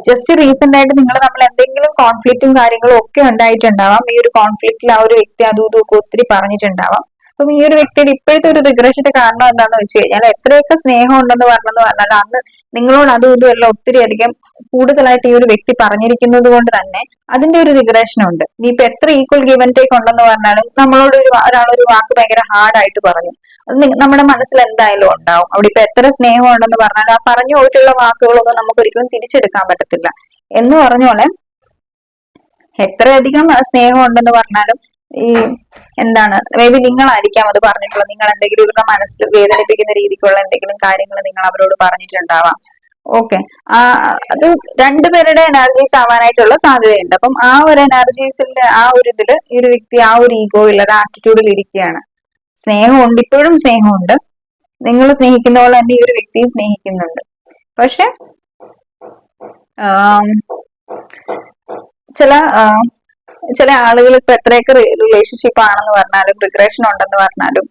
ജസ്റ്റ് റീസെന്റ് ആയിട്ട് നിങ്ങൾ തമ്മിൽ എന്തെങ്കിലും കോൺഫ്ലിക്റ്റും കാര്യങ്ങളും ഒക്കെ ഉണ്ടായിട്ടുണ്ടാവാം. ഈ ഒരു കോൺഫ്ലിക്റ്റിൽ ആ ഒരു വ്യക്തി അതും ഇതും ഒക്കെ ഒത്തിരി പറഞ്ഞിട്ടുണ്ടാവാം. അപ്പം ഈ ഒരു വ്യക്തിയുടെ ഇപ്പോഴത്തെ ഒരു റിഗ്രഷന്റെ കാരണം എന്താണെന്ന് വെച്ച് കഴിഞ്ഞാൽ, എത്രയൊക്കെ സ്നേഹം ഉണ്ടെന്ന് പറഞ്ഞാൽ അന്ന് നിങ്ങളോട് അതും ഇതും എല്ലാം ഒത്തിരി അധികം കൂടുതലായിട്ട് ഈ ഒരു വ്യക്തി പറഞ്ഞിരിക്കുന്നത് കൊണ്ട് തന്നെ അതിന്റെ ഒരു റിഗ്രഷൻ ഉണ്ട്. ഇനിയിപ്പോ എത്ര ഈക്വൽ ഗിവ് ആൻഡ് ടേക്ക് ഉണ്ടെന്ന് പറഞ്ഞാലും നമ്മളോട് ഒരാളൊരു വാക്ക് ഭയങ്കര ഹാർഡായിട്ട് പറഞ്ഞു, അത് നമ്മുടെ മനസ്സിൽ എന്തായാലും ഉണ്ടാവും. അവിടെ ഇപ്പൊ എത്ര സ്നേഹം ഉണ്ടെന്ന് പറഞ്ഞാൽ ആ പറഞ്ഞു പോയിട്ടുള്ള വാക്കുകളൊന്നും നമുക്ക് ഒരിക്കലും തിരിച്ചെടുക്കാൻ പറ്റത്തില്ല. എന്ന് പറഞ്ഞോളെ എത്രയധികം സ്നേഹം ഉണ്ടെന്ന് പറഞ്ഞാലും ഈ എന്താണ്, മേ ബി നിങ്ങളായിരിക്കാം അത് പറഞ്ഞിട്ടുള്ളത്. നിങ്ങൾ എന്തെങ്കിലും ഇവരുടെ മനസ്സിൽ വേദനിപ്പിക്കുന്ന രീതിക്കുള്ള എന്തെങ്കിലും കാര്യങ്ങൾ നിങ്ങൾ അവരോട് പറഞ്ഞിട്ടുണ്ടാവാം. ഓക്കെ, അത് രണ്ടുപേരുടെ എനർജീസ് ആവാനായിട്ടുള്ള സാധ്യതയുണ്ട്. അപ്പം ആ ഒരു എനർജീസിന്റെ ആ ഒരു ഇതില് ഈ ഒരു വ്യക്തി ആ ഒരു ഈഗോയിൽ ഒരു ആറ്റിറ്റ്യൂഡിൽ ഇരിക്കുകയാണ്. സ്നേഹമുണ്ട്, ഇപ്പോഴും സ്നേഹമുണ്ട്. നിങ്ങൾ സ്നേഹിക്കുന്ന പോലെ തന്നെ ഈ ഒരു വ്യക്തിയും സ്നേഹിക്കുന്നുണ്ട്. പക്ഷെ ചില ആളുകൾ ഇപ്പൊ എത്രയൊക്കെ റിലേഷൻഷിപ്പ് ആണെന്ന് പറഞ്ഞാലും റിഗ്രഷൻ ഉണ്ടെന്ന് പറഞ്ഞാലും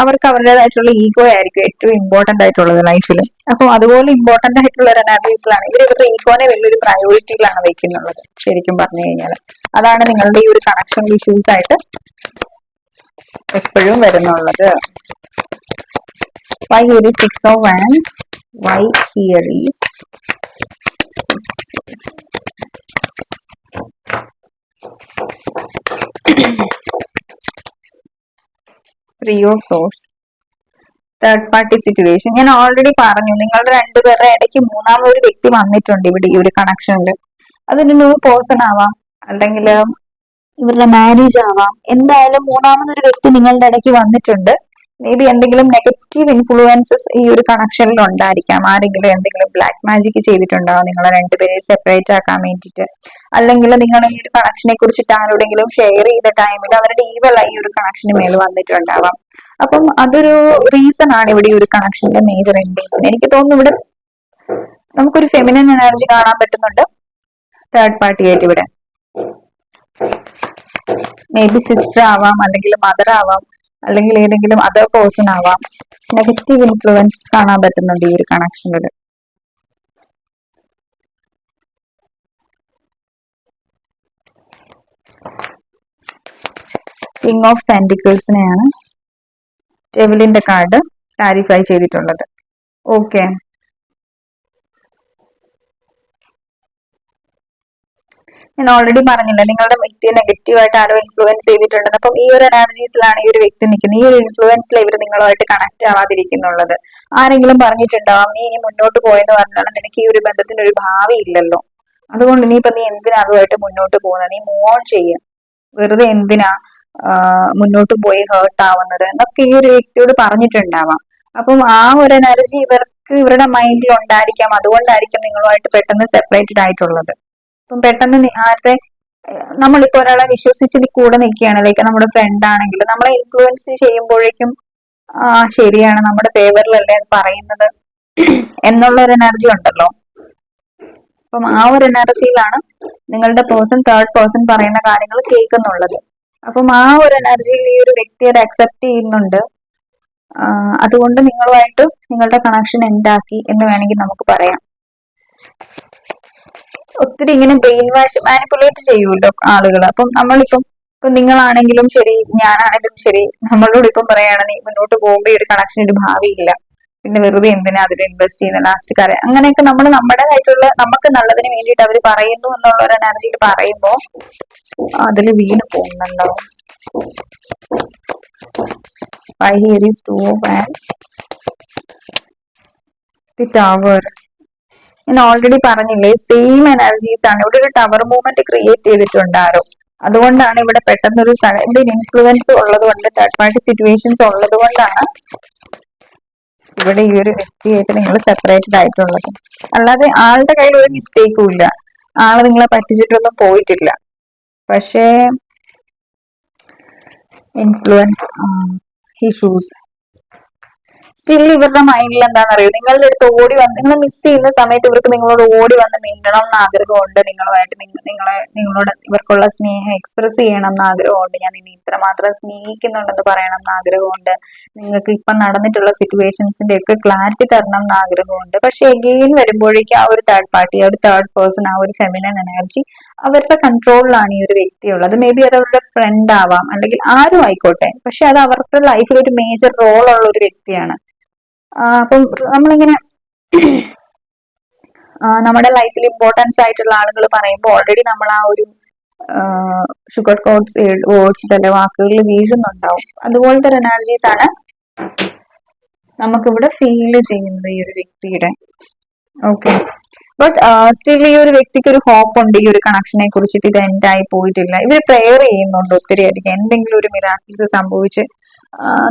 അവർക്ക് അവരുടേതായിട്ടുള്ള ഈഗോ ആയിരിക്കും ഏറ്റവും ഇമ്പോർട്ടന്റ് ആയിട്ടുള്ളത് ലൈഫിൽ. അപ്പൊ അതുപോലെ ഇമ്പോർട്ടന്റ് ആയിട്ടുള്ള ഒരു എനർജീസിലാണ് ഇവരുടെ ഈഗോനെ വലിയൊരു പ്രയോറിറ്റിയിലാണ് വെക്കുന്നുള്ളത്. ശരിക്കും പറഞ്ഞു കഴിഞ്ഞാൽ അതാണ് നിങ്ങളുടെ ഈ ഒരു കണക്ഷൻ ഇഷ്യൂസ് ആയിട്ട് എപ്പോഴും വരുന്നുള്ളത്. Why here is 6 of Wands? Why here is 6 free of swords, third party situation. ഞാൻ ഓൾറെഡി പറഞ്ഞു, നിങ്ങളുടെ രണ്ടുപേരുടെ ഇടയ്ക്ക് മൂന്നാമതൊരു വ്യക്തി വന്നിട്ടുണ്ട് ഇവിടെ ഈ ഒരു കണക്ഷനിൽ. അതൊരു ന്യൂ പേഴ്സൺ ആവാം, അല്ലെങ്കിൽ ഇവരുടെ മാരേജ് ആവാം. എന്തായാലും മൂന്നാമതൊരു വ്യക്തി നിങ്ങളുടെ ഇടയ്ക്ക് വന്നിട്ടുണ്ട്. മേ ബി എന്തെങ്കിലും നെഗറ്റീവ് ഇൻഫ്ലുവൻസസ് ഈ ഒരു കണക്ഷനിൽ ഉണ്ടായിരിക്കാം. ആരെങ്കിലും എന്തെങ്കിലും ബ്ലാക്ക് മാജിക് ചെയ്തിട്ടുണ്ടാവും നിങ്ങളെ രണ്ടുപേരെ സെപ്പറേറ്റ് ആക്കാൻ വേണ്ടിയിട്ട്. അല്ലെങ്കിൽ നിങ്ങൾ ഈ ഒരു കണക്ഷനെ കുറിച്ചിട്ട് ആരോടെങ്കിലും ഷെയർ ചെയ്ത ടൈമിൽ അവരുടെ ഈവൽ ഈ ഒരു കണക്ഷന് മേൽ വന്നിട്ടുണ്ടാവാം. അപ്പം അതൊരു റീസൺ ആണ് ഇവിടെ ഈ ഒരു കണക്ഷന്റെ മേജർ എൻഡിങ്സിന്. എനിക്ക് തോന്നുന്നു ഇവിടെ നമുക്കൊരു ഫെമിനൻ എനർജി കാണാൻ പറ്റുന്നുണ്ട് തേർഡ് പാർട്ടി ആയിട്ട്. ഇവിടെ മേ ബി സിസ്റ്റർ ആവാം, അല്ലെങ്കിൽ മദർ ആവാം, അല്ലെങ്കിൽ ഏതെങ്കിലും അതർ പേഴ്സൺ ആവാം. നെഗറ്റീവ് ഇൻഫ്ലുവൻസ് കാണാൻ പറ്റുന്നുണ്ട് ഈ ഒരു കണക്ഷനിൽ. കിങ് ഓഫ് പെന്റിക്കിൾസിനെയാണ് ഡെവിലിന്റെ കാർഡ് ക്ലാരിഫൈ ചെയ്തിട്ടുള്ളത്. ഓക്കെ, ഞാൻ ഓൾറെഡി പറഞ്ഞില്ല നിങ്ങളുടെ വ്യക്തിയെ നെഗറ്റീവായിട്ട് ആരോ ഇൻഫ്ലുവൻസ് ചെയ്തിട്ടുണ്ടെന്ന്. അപ്പം ഈ ഒരു എനർജീസിലാണ് ഈ ഒരു വ്യക്തി നിൽക്കുന്നത്. ഈ ഒരു ഇൻഫ്ലുവൻസിൽ ഇവർ നിങ്ങളുമായിട്ട് കണക്ട് ആവാതിരിക്കുന്നുള്ളത്. ആരെങ്കിലും പറഞ്ഞിട്ടുണ്ടാവാം, നീ ഇനി മുന്നോട്ട് പോയെന്ന് പറഞ്ഞാൽ നിനക്ക് ഈ ഒരു ബന്ധത്തിന് ഒരു ഭാവി ഇല്ലല്ലോ, അതുകൊണ്ട് ഇനിയിപ്പൊ നീ എന്തിനാ അതുമായിട്ട് മുന്നോട്ട് പോകുന്നത്, നീ മൂവ് ഓൺ ചെയ്യും, വെറുതെ എന്തിനാ മുന്നോട്ട് പോയി ഹേർട്ട് ആവുന്നത് എന്നൊക്കെ ഈ ഒരു വ്യക്തിയോട് പറഞ്ഞിട്ടുണ്ടാവാം. അപ്പം ആ ഒരു എനർജി ഇവർക്ക് ഇവരുടെ മൈൻഡിൽ ഉണ്ടായിരിക്കാം. അതുകൊണ്ടായിരിക്കും നിങ്ങളുമായിട്ട് പെട്ടെന്ന് സെപ്പറേറ്റഡ് ആയിട്ടുള്ളത്. അപ്പം പെട്ടെന്ന് ആരുടെ നമ്മളിപ്പോ ഒരാളെ വിശ്വസിച്ച് കൂടെ നിൽക്കുകയാണ്, ലൈക്ക് നമ്മുടെ ഫ്രണ്ട് ആണെങ്കിൽ നമ്മളെ ഇൻഫ്ലുവൻസ് ചെയ്യുമ്പോഴേക്കും ശരിയാണ്, നമ്മുടെ ഫേവറിലല്ലേ പറയുന്നത് എന്നുള്ള ഒരു എനർജി ഉണ്ടല്ലോ. അപ്പം ആ ഒരു എനർജിയിലാണ് നിങ്ങളുടെ പേഴ്സൺ തേർഡ് പേഴ്സൺ പറയുന്ന കാര്യങ്ങൾ കേൾക്കുന്നുള്ളത്. അപ്പം ആ ഒരു എനർജിയിൽ ഈ ഒരു വ്യക്തി അത് അക്സെപ്റ്റ് ചെയ്യുന്നുണ്ട്. അതുകൊണ്ട് നിങ്ങളുമായിട്ട് നിങ്ങളുടെ കണക്ഷൻ ഉണ്ടാക്കി എന്ന് വേണമെങ്കിൽ നമുക്ക് പറയാം. ഒത്തിരി ഇങ്ങനെ ബ്രെയിൻ വാഷ് മാനിപ്പുലേറ്റ് ചെയ്യുമല്ലോ ആളുകൾ. അപ്പം നമ്മളിപ്പം ഇപ്പൊ നിങ്ങളാണെങ്കിലും ശരി, ഞാനാണെങ്കിലും ശരി, നമ്മളോട് ഇപ്പം പറയാണ് നീ മുന്നോട്ട് പോകുമ്പോ ഈ ഒരു കണക്ഷൻ ഒരു ഭാവിയില്ല, പിന്നെ വെറുതെ എന്തിനാ അതിൽ ഇൻവെസ്റ്റ് ചെയ്യുന്ന, ലാസ്റ്റ് കാര്യം അങ്ങനെയൊക്കെ നമ്മൾ നമ്മുടേതായിട്ടുള്ള നമുക്ക് നല്ലതിന് വേണ്ടിയിട്ട് അവർ പറയുന്നു എന്നുള്ള ഒരു എനർജിയിൽ പറയുമ്പോ അതിൽ വീണ് പോകുന്നുണ്ടാവും. Here is two of wands, the tower. ഞാൻ ഓൾറെഡി പറഞ്ഞില്ലേ സെയിം എനർജീസ് ആണ് ഇവിടെ. ഒരു ടവർ മൂവ്മെന്റ് ക്രിയേറ്റ് ചെയ്തിട്ടുണ്ടാരോ, അതുകൊണ്ടാണ് ഇവിടെ പെട്ടെന്നൊരു സഡൻ ഇൻഫ്ലുവൻസ് ഉള്ളത് കൊണ്ട്, തേർഡ് പാർട്ടി സിറ്റുവേഷൻസ് ഉള്ളത് കൊണ്ടാണ് ഇവിടെ ഈ ഒരു വ്യക്തിയായിട്ട് നിങ്ങൾ സെപ്പറേറ്റഡ് ആയിട്ടുള്ളത്. അല്ലാതെ ആളുടെ കയ്യിൽ ഒരു മിസ്റ്റേക്കും ഇല്ല, ആള് നിങ്ങളെ പറ്റിച്ചിട്ടൊന്നും പോയിട്ടില്ല. പക്ഷേ ഇൻഫ്ലുവൻസ് ഇഷ്യൂസ് സ്റ്റിൽ ഇവരുടെ മൈൻഡിൽ എന്താണെന്നറിയോ, നിങ്ങളുടെ അടുത്ത് ഓടി വന്ന് നിങ്ങൾ മിസ് ചെയ്യുന്ന സമയത്ത് ഇവർക്ക് നിങ്ങളോട് ഓടി വന്ന് മിണ്ടണം എന്ന് ആഗ്രഹമുണ്ട്, നിങ്ങളുമായിട്ട് നിങ്ങളോട് ഇവർക്കുള്ള സ്നേഹം എക്സ്പ്രസ് ചെയ്യണം എന്ന് ആഗ്രഹമുണ്ട്, ഞാൻ നിന്നെ ഇത്രമാത്രം സ്നേഹിക്കുന്നുണ്ടെന്ന് പറയണം എന്ന് ആഗ്രഹമുണ്ട്, നിങ്ങൾക്ക് ഇപ്പൊ നടന്നിട്ടുള്ള സിറ്റുവേഷൻസിന്റെ ഒക്കെ ക്ലാരിറ്റി തരണം എന്ന് ആഗ്രഹമുണ്ട്. പക്ഷെ എഗെയിൻ വരുമ്പോഴേക്കും ആ ഒരു തേർഡ് പാർട്ടി, ആ ഒരു തേർഡ് പേഴ്സൺ, ആ ഒരു ഫെമിനൻ എനർജി അവരുടെ കൺട്രോളിലാണ് ഈ ഒരു വ്യക്തി ഉള്ളത്. മേ ബി അത് അവരുടെ ഫ്രണ്ട് ആവാം, അല്ലെങ്കിൽ ആരും ആയിക്കോട്ടെ, പക്ഷെ അത് അവരുടെ ലൈഫിൽ ഒരു മേജർ റോൾ ഉള്ള ഒരു വ്യക്തിയാണ്. അപ്പം നമ്മളിങ്ങനെ നമ്മുടെ ലൈഫിൽ ഇമ്പോർട്ടൻസ് ആയിട്ടുള്ള ആളുകൾ പറയുമ്പോൾ ഓൾറെഡി നമ്മൾ ആ ഒരു ഷുഗർ കോട്ട്സ് വേർഡ്സിലെ വാക്കുകളിൽ വീഴുന്നുണ്ടാവും. അതുപോലത്തെ ഒരു എനർജീസ് ആണ് നമുക്കിവിടെ ഫീൽ ചെയ്യുന്നത് ഈ ഒരു വ്യക്തിയുടെ. ഓക്കെ, ബട്ട് സ്റ്റിൽ ഈ ഒരു വ്യക്തിക്ക് ഒരു ഹോപ്പ് ഉണ്ട് ഈ ഒരു കണക്ഷനെ കുറിച്ചിട്ട്. ഇത് എൻഡ് ആയി പോയിട്ടില്ല, ഇവർ പ്രെയർ ചെയ്യുന്നുണ്ട് ഒത്തിരി അധികം. എന്തെങ്കിലും ഒരു മിറാക്കിൾസ് സംഭവിച്ച്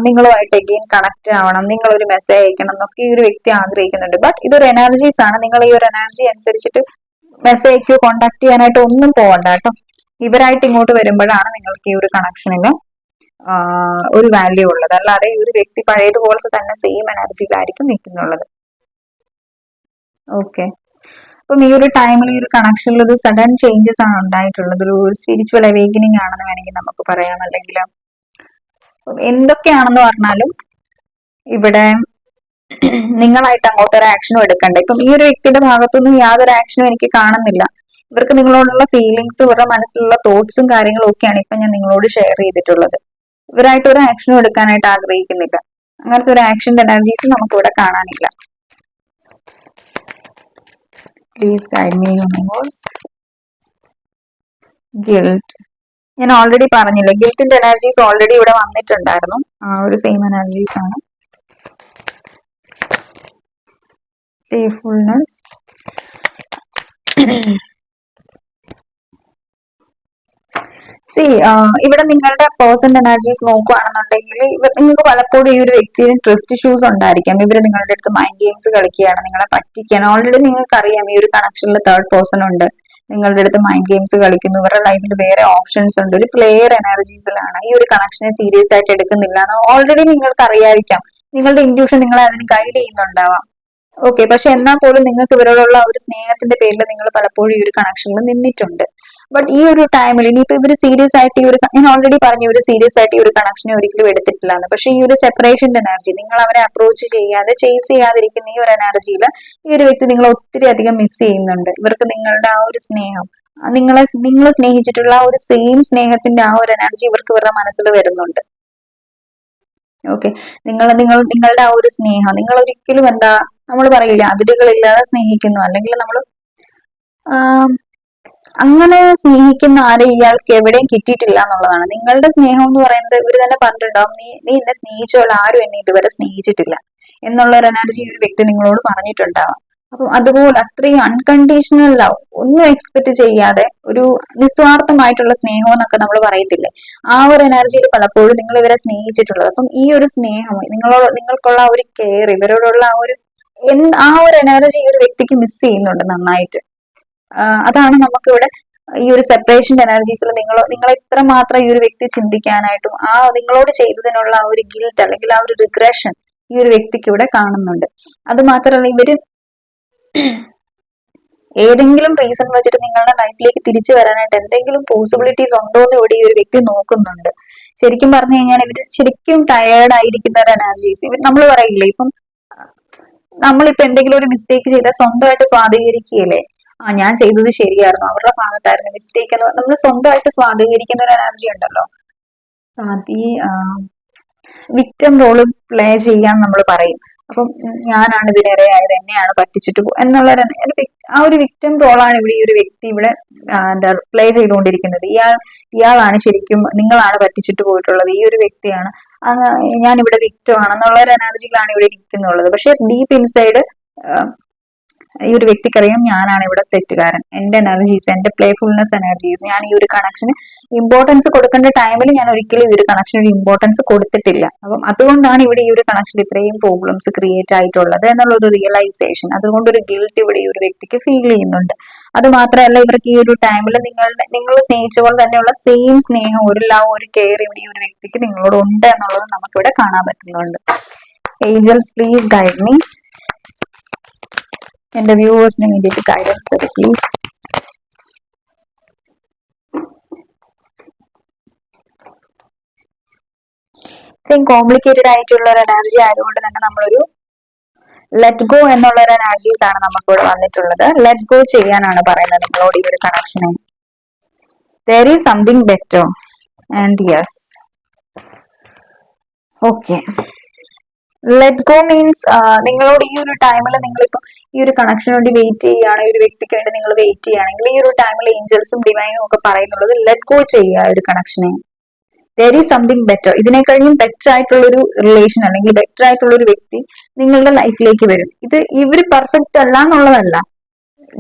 നിങ്ങളുമായിട്ട് എഗെയിൻ കണക്ട് ആവണം, നിങ്ങൾ ഒരു മെസ്സേജ് അയക്കണം എന്നൊക്കെ ഈ ഒരു വ്യക്തി ആഗ്രഹിക്കുന്നുണ്ട്. ബട്ട് ഇതൊരു എനർജീസ് ആണ്, നിങ്ങൾ ഈ ഒരു എനർജി അനുസരിച്ചിട്ട് മെസ്സേജ് അയക്കുകയോ കോണ്ടാക്ട് ചെയ്യാനായിട്ട് ഒന്നും പോകണ്ട കേട്ടോ. ഇവരായിട്ട് ഇങ്ങോട്ട് വരുമ്പോഴാണ് നിങ്ങൾക്ക് ഈ ഒരു കണക്ഷനിൽ ഒരു വാല്യൂ ഉള്ളത്. അല്ലാതെ ഈ ഒരു വ്യക്തി പഴയതുപോലത്തെ തന്നെ സെയിം എനർജിയിലായിരിക്കും നിൽക്കുന്നുള്ളത്. ഓക്കെ, അപ്പം ഈ ഒരു ടൈമിൽ ഈ ഒരു കണക്ഷനിൽ ഒരു സഡൻ ചേഞ്ചസ് ആണ് ഉണ്ടായിട്ടുള്ളത്. ഒരു സ്പിരിച്വൽ അവേക്കനിങ് ആണെന്ന് വേണമെങ്കിൽ നമുക്ക് പറയാം. അല്ലെങ്കിൽ എന്തൊക്കെയാണെന്ന് പറഞ്ഞാലും ഇവിടെ നിങ്ങളായിട്ട് അങ്ങോട്ട് ഒരു ആക്ഷനും എടുക്കണ്ട. ഇപ്പം ഈ ഒരു വ്യക്തിയുടെ ഭാഗത്തുനിന്നും യാതൊരു ആക്ഷനും എനിക്ക് കാണുന്നില്ല. ഇവർക്ക് നിങ്ങളോടുള്ള ഫീലിങ്സ്, ഇവരുടെ മനസ്സിലുള്ള തോട്ട്സും കാര്യങ്ങളും ഒക്കെയാണ് ഇപ്പൊ ഞാൻ നിങ്ങളോട് ഷെയർ ചെയ്തിട്ടുള്ളത്. ഇവരായിട്ട് ഒരു ആക്ഷനും എടുക്കാനായിട്ട് ആഗ്രഹിക്കുന്നില്ല. അങ്ങനത്തെ ഒരു ആക്ഷന്റെ എനർജീസ് നമുക്ക് ഇവിടെ കാണാനില്ല. Please guide me, universe. Guilt. ഞാൻ ഓൾറെഡി പറഞ്ഞില്ലേ, ഗിൽറ്റിന്റെ എനർജീസ് ഓൾറെഡി ഇവിടെ വന്നിട്ടുണ്ടായിരുന്നു. ആ ഒരു സെയിം എനർജീസ് ആണ്. പ്ലേഫുൾനെസ്, ഇവിടെ നിങ്ങളുടെ പേഴ്സണൽ എനർജീസ് നോക്കുകയാണെന്നുണ്ടെങ്കിൽ നിങ്ങൾക്ക് പലപ്പോഴും ഈ ഒരു വ്യക്തിയുടെ ട്രസ്റ്റ് ഇഷ്യൂസ് ഉണ്ടായിരിക്കാം. ഇവര് നിങ്ങളുടെ അടുത്ത് മൈൻഡ് ഗെയിംസ് കളിക്കുകയാണ്, നിങ്ങളെ പറ്റിക്കുകയാണ്. ഓൾറെഡി നിങ്ങൾക്ക് അറിയാം ഈ ഒരു കണക്ഷനിൽ തേർഡ് പേഴ്സൺ ഉണ്ട്, നിങ്ങളുടെ അടുത്ത് മൈൻഡ് ഗെയിംസ് കളിക്കുന്നു, ഇവരുടെ ലൈഫിൽ വേറെ ഓപ്ഷൻസ് ഉണ്ട്, ഒരു പ്ലെയർ എനർജീസിലാണ്, ഈ ഒരു കണക്ഷനെ സീരിയസ് ആയിട്ട് എടുക്കുന്നില്ല എന്ന് ഓൾറെഡി നിങ്ങൾക്ക് അറിയാതിരിക്കാം. നിങ്ങളുടെ ഇൻഡ്യൂഷൻ നിങ്ങളെ അതിന് ഗൈഡ് ചെയ്യുന്നുണ്ടാവാം. ഓക്കെ, പക്ഷെ എന്നാൽ പോലും നിങ്ങൾക്ക് ഇവരോടുള്ള ഒരു സ്നേഹത്തിന്റെ പേരിൽ നിങ്ങൾ പലപ്പോഴും ഈ ഒരു കണക്ഷനിൽ നിന്നിട്ടുണ്ട്. ബട്ട് ഈ ഒരു ടൈമിൽ ഇനിയിപ്പോ ഇവര് സീരിയസ് ആയിട്ട് ഈ ഒരു, ഞാൻ ഓൾറെഡി പറഞ്ഞു ഇവര് സീരിയസ് ആയിട്ട് ഈ ഒരു കണക്ഷനെ ഒരിക്കലും എടുത്തിട്ടില്ലാന്ന്. പക്ഷെ ഈ ഒരു സെപ്പറേഷന്റെ എനർജി, നിങ്ങൾ അവരെ അപ്രോച്ച് ചെയ്യാതെ ചേസ് ചെയ്യാതിരിക്കുന്ന ഈ ഒരു എനർജിയിൽ ഈ ഒരു വ്യക്തി നിങ്ങളെ ഒത്തിരി അധികം മിസ് ചെയ്യുന്നുണ്ട്. ഇവർക്ക് നിങ്ങളുടെ ആ ഒരു സ്നേഹം, നിങ്ങൾ സ്നേഹിച്ചിട്ടുള്ള ആ ഒരു സെയിം സ്നേഹത്തിന്റെ ആ ഒരു എനർജി ഇവർക്ക് ഇവരുടെ മനസ്സിൽ വരുന്നുണ്ട്. ഓക്കെ, നിങ്ങളുടെ ആ ഒരു സ്നേഹം, നിങ്ങൾ ഒരിക്കലും എന്താ നമ്മൾ പറയില്ല അതിരുകളില്ലാതെ സ്നേഹിക്കുന്നു, അല്ലെങ്കിൽ നമ്മൾ അങ്ങനെ സ്നേഹിക്കുന്ന ആരെ ഇയാൾക്ക് എവിടെയും കിട്ടിയിട്ടില്ല എന്നുള്ളതാണ്. നിങ്ങളുടെ സ്നേഹം എന്ന് പറയുന്നത് ഇവര് തന്നെ പറഞ്ഞിട്ടുണ്ടാവും, നീ എന്നെ സ്നേഹിച്ച പോലെ ആരും എന്നെ ഇതുവരെ സ്നേഹിച്ചിട്ടില്ല എന്നുള്ള ഒരു എനർജി ഒരു വ്യക്തി നിങ്ങളോട് പറഞ്ഞിട്ടുണ്ടാവാം. അപ്പം അതുപോലെ അത്രയും അൺകണ്ടീഷണൽ ലവ്, ഒന്നും എക്സ്പെക്ട് ചെയ്യാതെ ഒരു നിസ്വാർത്ഥമായിട്ടുള്ള സ്നേഹം എന്നൊക്കെ നമ്മൾ പറയത്തില്ലേ, ആ ഒരു എനർജിയിൽ പലപ്പോഴും നിങ്ങൾ ഇവരെ സ്നേഹിച്ചിട്ടുള്ളത്. അപ്പം ഈ ഒരു സ്നേഹം, നിങ്ങൾക്കുള്ള ആ ഒരു കെയർ, ഇവരോടുള്ള ആ ഒരു എനർജി ഈ ഒരു വ്യക്തിക്ക് മിസ് ചെയ്യുന്നുണ്ട് നന്നായിട്ട്. അതാണ് നമുക്കിവിടെ ഈ ഒരു സെപ്പറേഷൻ എനർജീസിൽ നിങ്ങൾ ഇത്രമാത്രം ഈ ഒരു വ്യക്തി ചിന്തിക്കാനായിട്ടും ആ നിങ്ങളോട് ചെയ്തതിനുള്ള ആ ഒരു ഗിൽറ്റ് അല്ലെങ്കിൽ ആ ഒരു റിഗ്രഷൻ ഈ ഒരു വ്യക്തിക്ക് ഇവിടെ കാണുന്നുണ്ട്. അത് മാത്രമല്ല, ഇവര് ഏതെങ്കിലും റീസൺ വെച്ചിട്ട് നിങ്ങളുടെ ലൈഫിലേക്ക് തിരിച്ചു വരാനായിട്ട് എന്തെങ്കിലും പോസിബിലിറ്റീസ് ഉണ്ടോ എന്ന് ഇവിടെ ഈ ഒരു വ്യക്തി നോക്കുന്നുണ്ട്. ശരിക്കും പറഞ്ഞു കഴിഞ്ഞാൽ ഇവര് ശരിക്കും ടയേർഡ് ആയിരിക്കുന്ന ഒരു എനർജീസ്, ഇവർ നമ്മൾ പറയില്ലേ, ഇപ്പം നമ്മളിപ്പോ എന്തെങ്കിലും ഒരു മിസ്റ്റേക്ക് ചെയ്താൽ സ്വന്തമായിട്ട് സ്വാധീകരിക്കുകയല്ലേ, ഞാൻ ചെയ്തത് ശരിയായിരുന്നു, അവരുടെ ഭാഗത്തായിരുന്നു മിസ്റ്റേക്ക് എന്ന് നമ്മൾ സ്വന്തമായിട്ട് സ്വാധീകരിക്കുന്ന ഒരു എനർജി ഉണ്ടല്ലോ, വിക്ടം റോള് പ്ലേ ചെയ്യാൻ നമ്മൾ പറയും. അപ്പം ഞാനാണ് ഇതിനിരയായത്, എന്നെയാണ് പറ്റിച്ചിട്ട് എന്നുള്ള ആ ഒരു വിക്ടം റോളാണ് ഇവിടെ ഈ ഒരു വ്യക്തി ഇവിടെ എന്താ പ്ലേ ചെയ്തുകൊണ്ടിരിക്കുന്നത്. ഇയാളാണ് ശരിക്കും, നിങ്ങളാണ് പറ്റിച്ചിട്ട് പോയിട്ടുള്ളത്, ഈ ഒരു വ്യക്തിയാണ്, ഞാൻ ഇവിടെ വിക്ടം ആണെന്നുള്ള ഒരു എനർജിയിലാണ് ഇവിടെ ഇരിക്കുന്നുള്ളത്. പക്ഷെ ഡീപ്പ് ഇൻസൈഡ് ഈ ഒരു വ്യക്തിക്കറിയാം ഞാനാണ് ഇവിടെ തെറ്റുകാരൻ, എന്റെ എനർജീസ്, എന്റെ പ്ലേഫുൾനെസ് എനർജീസ്, ഞാൻ ഈ ഒരു കണക്ഷന് ഇമ്പോർട്ടൻസ് കൊടുക്കേണ്ട ടൈമിൽ ഞാൻ ഒരിക്കലും ഈ ഒരു കണക്ഷന് ഇമ്പോർട്ടൻസ് കൊടുത്തിട്ടില്ല. അപ്പം അതുകൊണ്ടാണ് ഇവിടെ ഈ ഒരു കണക്ഷൻ ഇത്രയും പ്രോബ്ലംസ് ക്രിയേറ്റ് ആയിട്ടുള്ളത് എന്നുള്ള ഒരു റിയലൈസേഷൻ, അതുകൊണ്ട് ഒരു ഗിൽറ്റ് ഇവിടെ ഈ ഒരു വ്യക്തിക്ക് ഫീൽ ചെയ്യുന്നുണ്ട്. അത് മാത്രമല്ല, ഇവർക്ക് ഈ ഒരു ടൈമിൽ നിങ്ങൾ സ്നേഹിച്ച പോലെ തന്നെയുള്ള സെയിം സ്നേഹം, ഒരു ലവ്, ഒരു കെയർ ഇവിടെ ഈ ഒരു വ്യക്തിക്ക് നിങ്ങളോട് ഉണ്ട് എന്നുള്ളത് നമുക്കിവിടെ കാണാൻ പറ്റുന്നുണ്ട്. ഏഞ്ചൽസ് പ്ലീസ് ഗൈഡ് മീ, എന്റെ വ്യൂവേഴ്സിന് വേണ്ടിയിട്ട് ഗൈഡൻസ് തരും പ്ലീസ്. കോംപ്ലിക്കേറ്റഡ് ആയിട്ടുള്ള ഒരു എനർജി ആയതുകൊണ്ട് തന്നെ നമ്മളൊരു ലെറ്റ് ഗോ എന്നുള്ള ഒരു എനർജീസ് ആണ് നമുക്കിവിടെ വന്നിട്ടുള്ളത്. ലെറ്റ് ഗോ ചെയ്യാനാണ് പറയുന്നത് നിങ്ങളോട് ഈ ഒരു കണക്ഷനെ. there is something better and yes, okay, let go means നിങ്ങളോട് ഈ ഒരു ടൈമിൽ നിങ്ങളിപ്പോ ഈ ഒരു കണക്ഷന് വേണ്ടി വെയിറ്റ് ചെയ്യുകയാണ്, ഈ ഒരു വ്യക്തിക്ക് വേണ്ടി നിങ്ങൾ വെയിറ്റ് ചെയ്യുകയാണെങ്കിൽ ഈ ഒരു ടൈമിൽ ഏഞ്ചൽസും ഡിവൈനും ഒക്കെ പറയുന്നുള്ളത് ലെറ്റ് ഗോ ചെയ്യുക ഒരു കണക്ഷനെ. there is something better, ഇതിനേക്കാളും ബെറ്റർ ആയിട്ടുള്ള ഒരു റിലേഷൻ അല്ലെങ്കിൽ ബെറ്റർ ആയിട്ടുള്ള ഒരു വ്യക്തി നിങ്ങളുടെ ലൈഫിലേക്ക് വരും. ഇവര് പെർഫെക്റ്റ് അല്ല എന്നുള്ളതല്ല,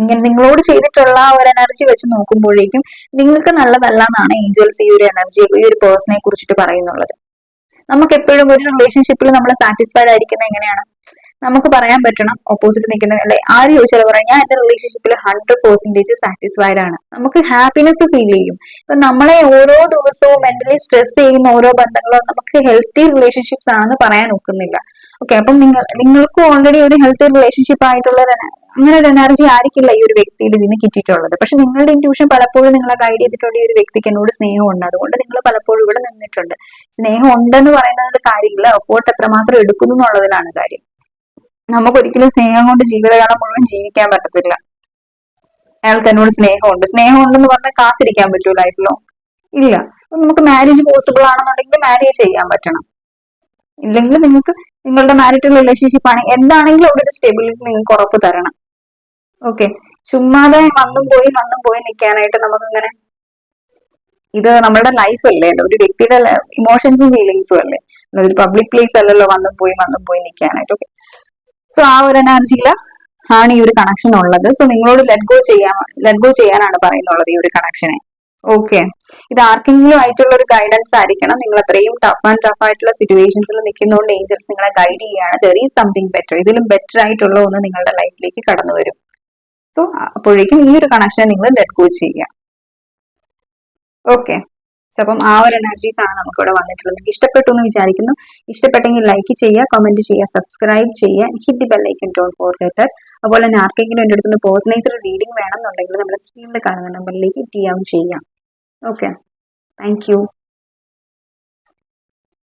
ഇങ്ങനെ നിങ്ങളോട് ചെയ്തിട്ടുള്ള ഒരു എനർജി വെച്ച് നോക്കുമ്പോഴേക്കും നിങ്ങൾക്ക് നല്ലതല്ല എന്നാണ് ഏഞ്ചൽസ് ഈ ഒരു എനർജി, ഈ ഒരു പേഴ്സണെ കുറിച്ചിട്ട് പറയുന്നുള്ളത്. നമുക്ക് എപ്പോഴും ഒരു റിലേഷൻഷിപ്പിൽ നമ്മൾ സാറ്റിസ്ഫൈഡ് ആയിരിക്കുന്നത് എങ്ങനെയാണ്, നമുക്ക് പറയാൻ പറ്റണം ഓപ്പോസിറ്റ് നിൽക്കുന്ന അല്ലെ, ആര് ചോദിച്ചാൽ പറയാം ഞാൻ എന്റെ റിലേഷൻഷിപ്പിൽ 100% സാറ്റിസ്ഫൈഡ് ആണ്, നമുക്ക് ഹാപ്പിനെസ് ഫീൽ ചെയ്യും. ഇപ്പൊ നമ്മളെ ഓരോ ദിവസവും മെന്റലി സ്ട്രെസ് ചെയ്യുന്ന ഓരോ ബന്ധങ്ങളും നമുക്ക് ഹെൽത്തി റിലേഷൻഷിപ്സ് ആണെന്ന് പറയാൻ ഒക്കുന്നില്ല. ഓക്കെ, അപ്പം നിങ്ങൾക്ക് ഓൾറെഡി ഒരു ഹെൽത്തി റിലേഷൻഷിപ്പ് ആയിട്ടുള്ള അങ്ങനെ ഒരു എനർജി ആയിരിക്കില്ല ഈ ഒരു വ്യക്തിയിൽ നിന്ന് കിട്ടിയിട്ടുള്ളത്. പക്ഷെ നിങ്ങളുടെ ഇൻറ്റ്യൂഷൻ പലപ്പോഴും നിങ്ങളെ ഗൈഡ് ചെയ്തിട്ടുണ്ട്, ഈ ഒരു വ്യക്തിക്ക് എന്നോട് സ്നേഹമുണ്ട്, അതുകൊണ്ട് നിങ്ങൾ പലപ്പോഴും ഇവിടെ നിന്നിട്ടുണ്ട്. സ്നേഹം ഉണ്ടെന്ന് പറയുന്നത് കാര്യമില്ല, എഫോർട്ട് എത്രമാത്രം എടുക്കുന്നു എന്നുള്ളതിലാണ് കാര്യം. നമുക്കൊരിക്കലും സ്നേഹം കൊണ്ട് ജീവിതകാലം മുഴുവൻ ജീവിക്കാൻ പറ്റത്തില്ല. അയാൾക്ക് എന്നോട് സ്നേഹം ഉണ്ടെന്ന് പറഞ്ഞാൽ കാത്തിരിക്കാൻ പറ്റുമോ ലൈഫിലോ? ഇല്ല. നമുക്ക് മാരേജ് പോസിബിൾ ആണെന്നുണ്ടെങ്കിൽ മാരേജ് ചെയ്യാൻ പറ്റണം, ഇല്ലെങ്കിൽ നിങ്ങൾക്ക് നിങ്ങളുടെ മാരിറ്റൽ റിലേഷൻഷിപ്പ് ആണ് എന്താണെങ്കിലും അവിടെ ഒരു സ്റ്റെബിലിറ്റി നിങ്ങൾക്ക് ഉറപ്പ് തരണം. ഓക്കെ, ചുമ്മാതെ വന്നും പോയി നിൽക്കാനായിട്ട് നമുക്കിങ്ങനെ ഇത് നമ്മുടെ ലൈഫ് അല്ലേ, ഒരു വ്യക്തിയുടെ ഇമോഷൻസും ഫീലിങ്സും അല്ലേ, ഒരു പബ്ലിക് പ്ലേസ് അല്ലല്ലോ വന്നും പോയി നിൽക്കാനായിട്ട്. ഓക്കെ, സോ ആ ഒരു എനർജിയിൽ ആണ് ഈ ഒരു കണക്ഷൻ ഉള്ളത്. സോ നിങ്ങളോട് ലെറ്റ് ഗോ ചെയ്യാനാണ് പറയുന്നുള്ളത് ഈ ഒരു കണക്ഷനെ. ഓക്കെ, ഇത് ആർക്കെങ്കിലും ആയിട്ടുള്ള ഒരു ഗൈഡൻസ് ആയിരിക്കണം. നിങ്ങൾ അത്രയും ടഫ് ആയിട്ടുള്ള സിറ്റുവേഷൻസിൽ നിൽക്കുന്നതുകൊണ്ട് ഏഞ്ചൽസ് നിങ്ങളെ ഗൈഡ് ചെയ്യാണ്. ദെർ ഈസ് സംതിങ് ബെറ്റർ, ഇതിലും ബെറ്റർ ആയിട്ടുള്ള ഒന്ന് നിങ്ങളുടെ ലൈഫിലേക്ക് കടന്നു വരും. സോ അപ്പോഴേക്കും ഈ ഒരു കണക്ഷനെ നിങ്ങൾ ലെറ്റ് ഗോ ചെയ്യുക. ഓക്കെ, അപ്പം ആ ഒരു എനർജീസ് ആണ് നമുക്ക് ഇവിടെ വന്നിട്ടുള്ളത്. നിങ്ങൾക്ക് ഇഷ്ടപ്പെട്ടു എന്ന് വിചാരിക്കുന്നു. ഇഷ്ടപ്പെട്ടെങ്കിൽ ലൈക്ക് ചെയ്യുക, കമന്റ് ചെയ്യുക, സബ്സ്ക്രൈബ് ചെയ്യുക, hit the bell icon don't forget it. അതുപോലെ തന്നെ ആർക്കെങ്കിലും എൻ്റെ അടുത്തുനിന്ന് പേഴ്സണലൈസ്ഡ് റീഡിംഗ് വേണമെന്നുണ്ടെങ്കിൽ നമ്മുടെ സ്ക്രീനിൽ കാണുന്ന നമ്പറിലേക്ക് ചെയ്യാം. Okay, thank you.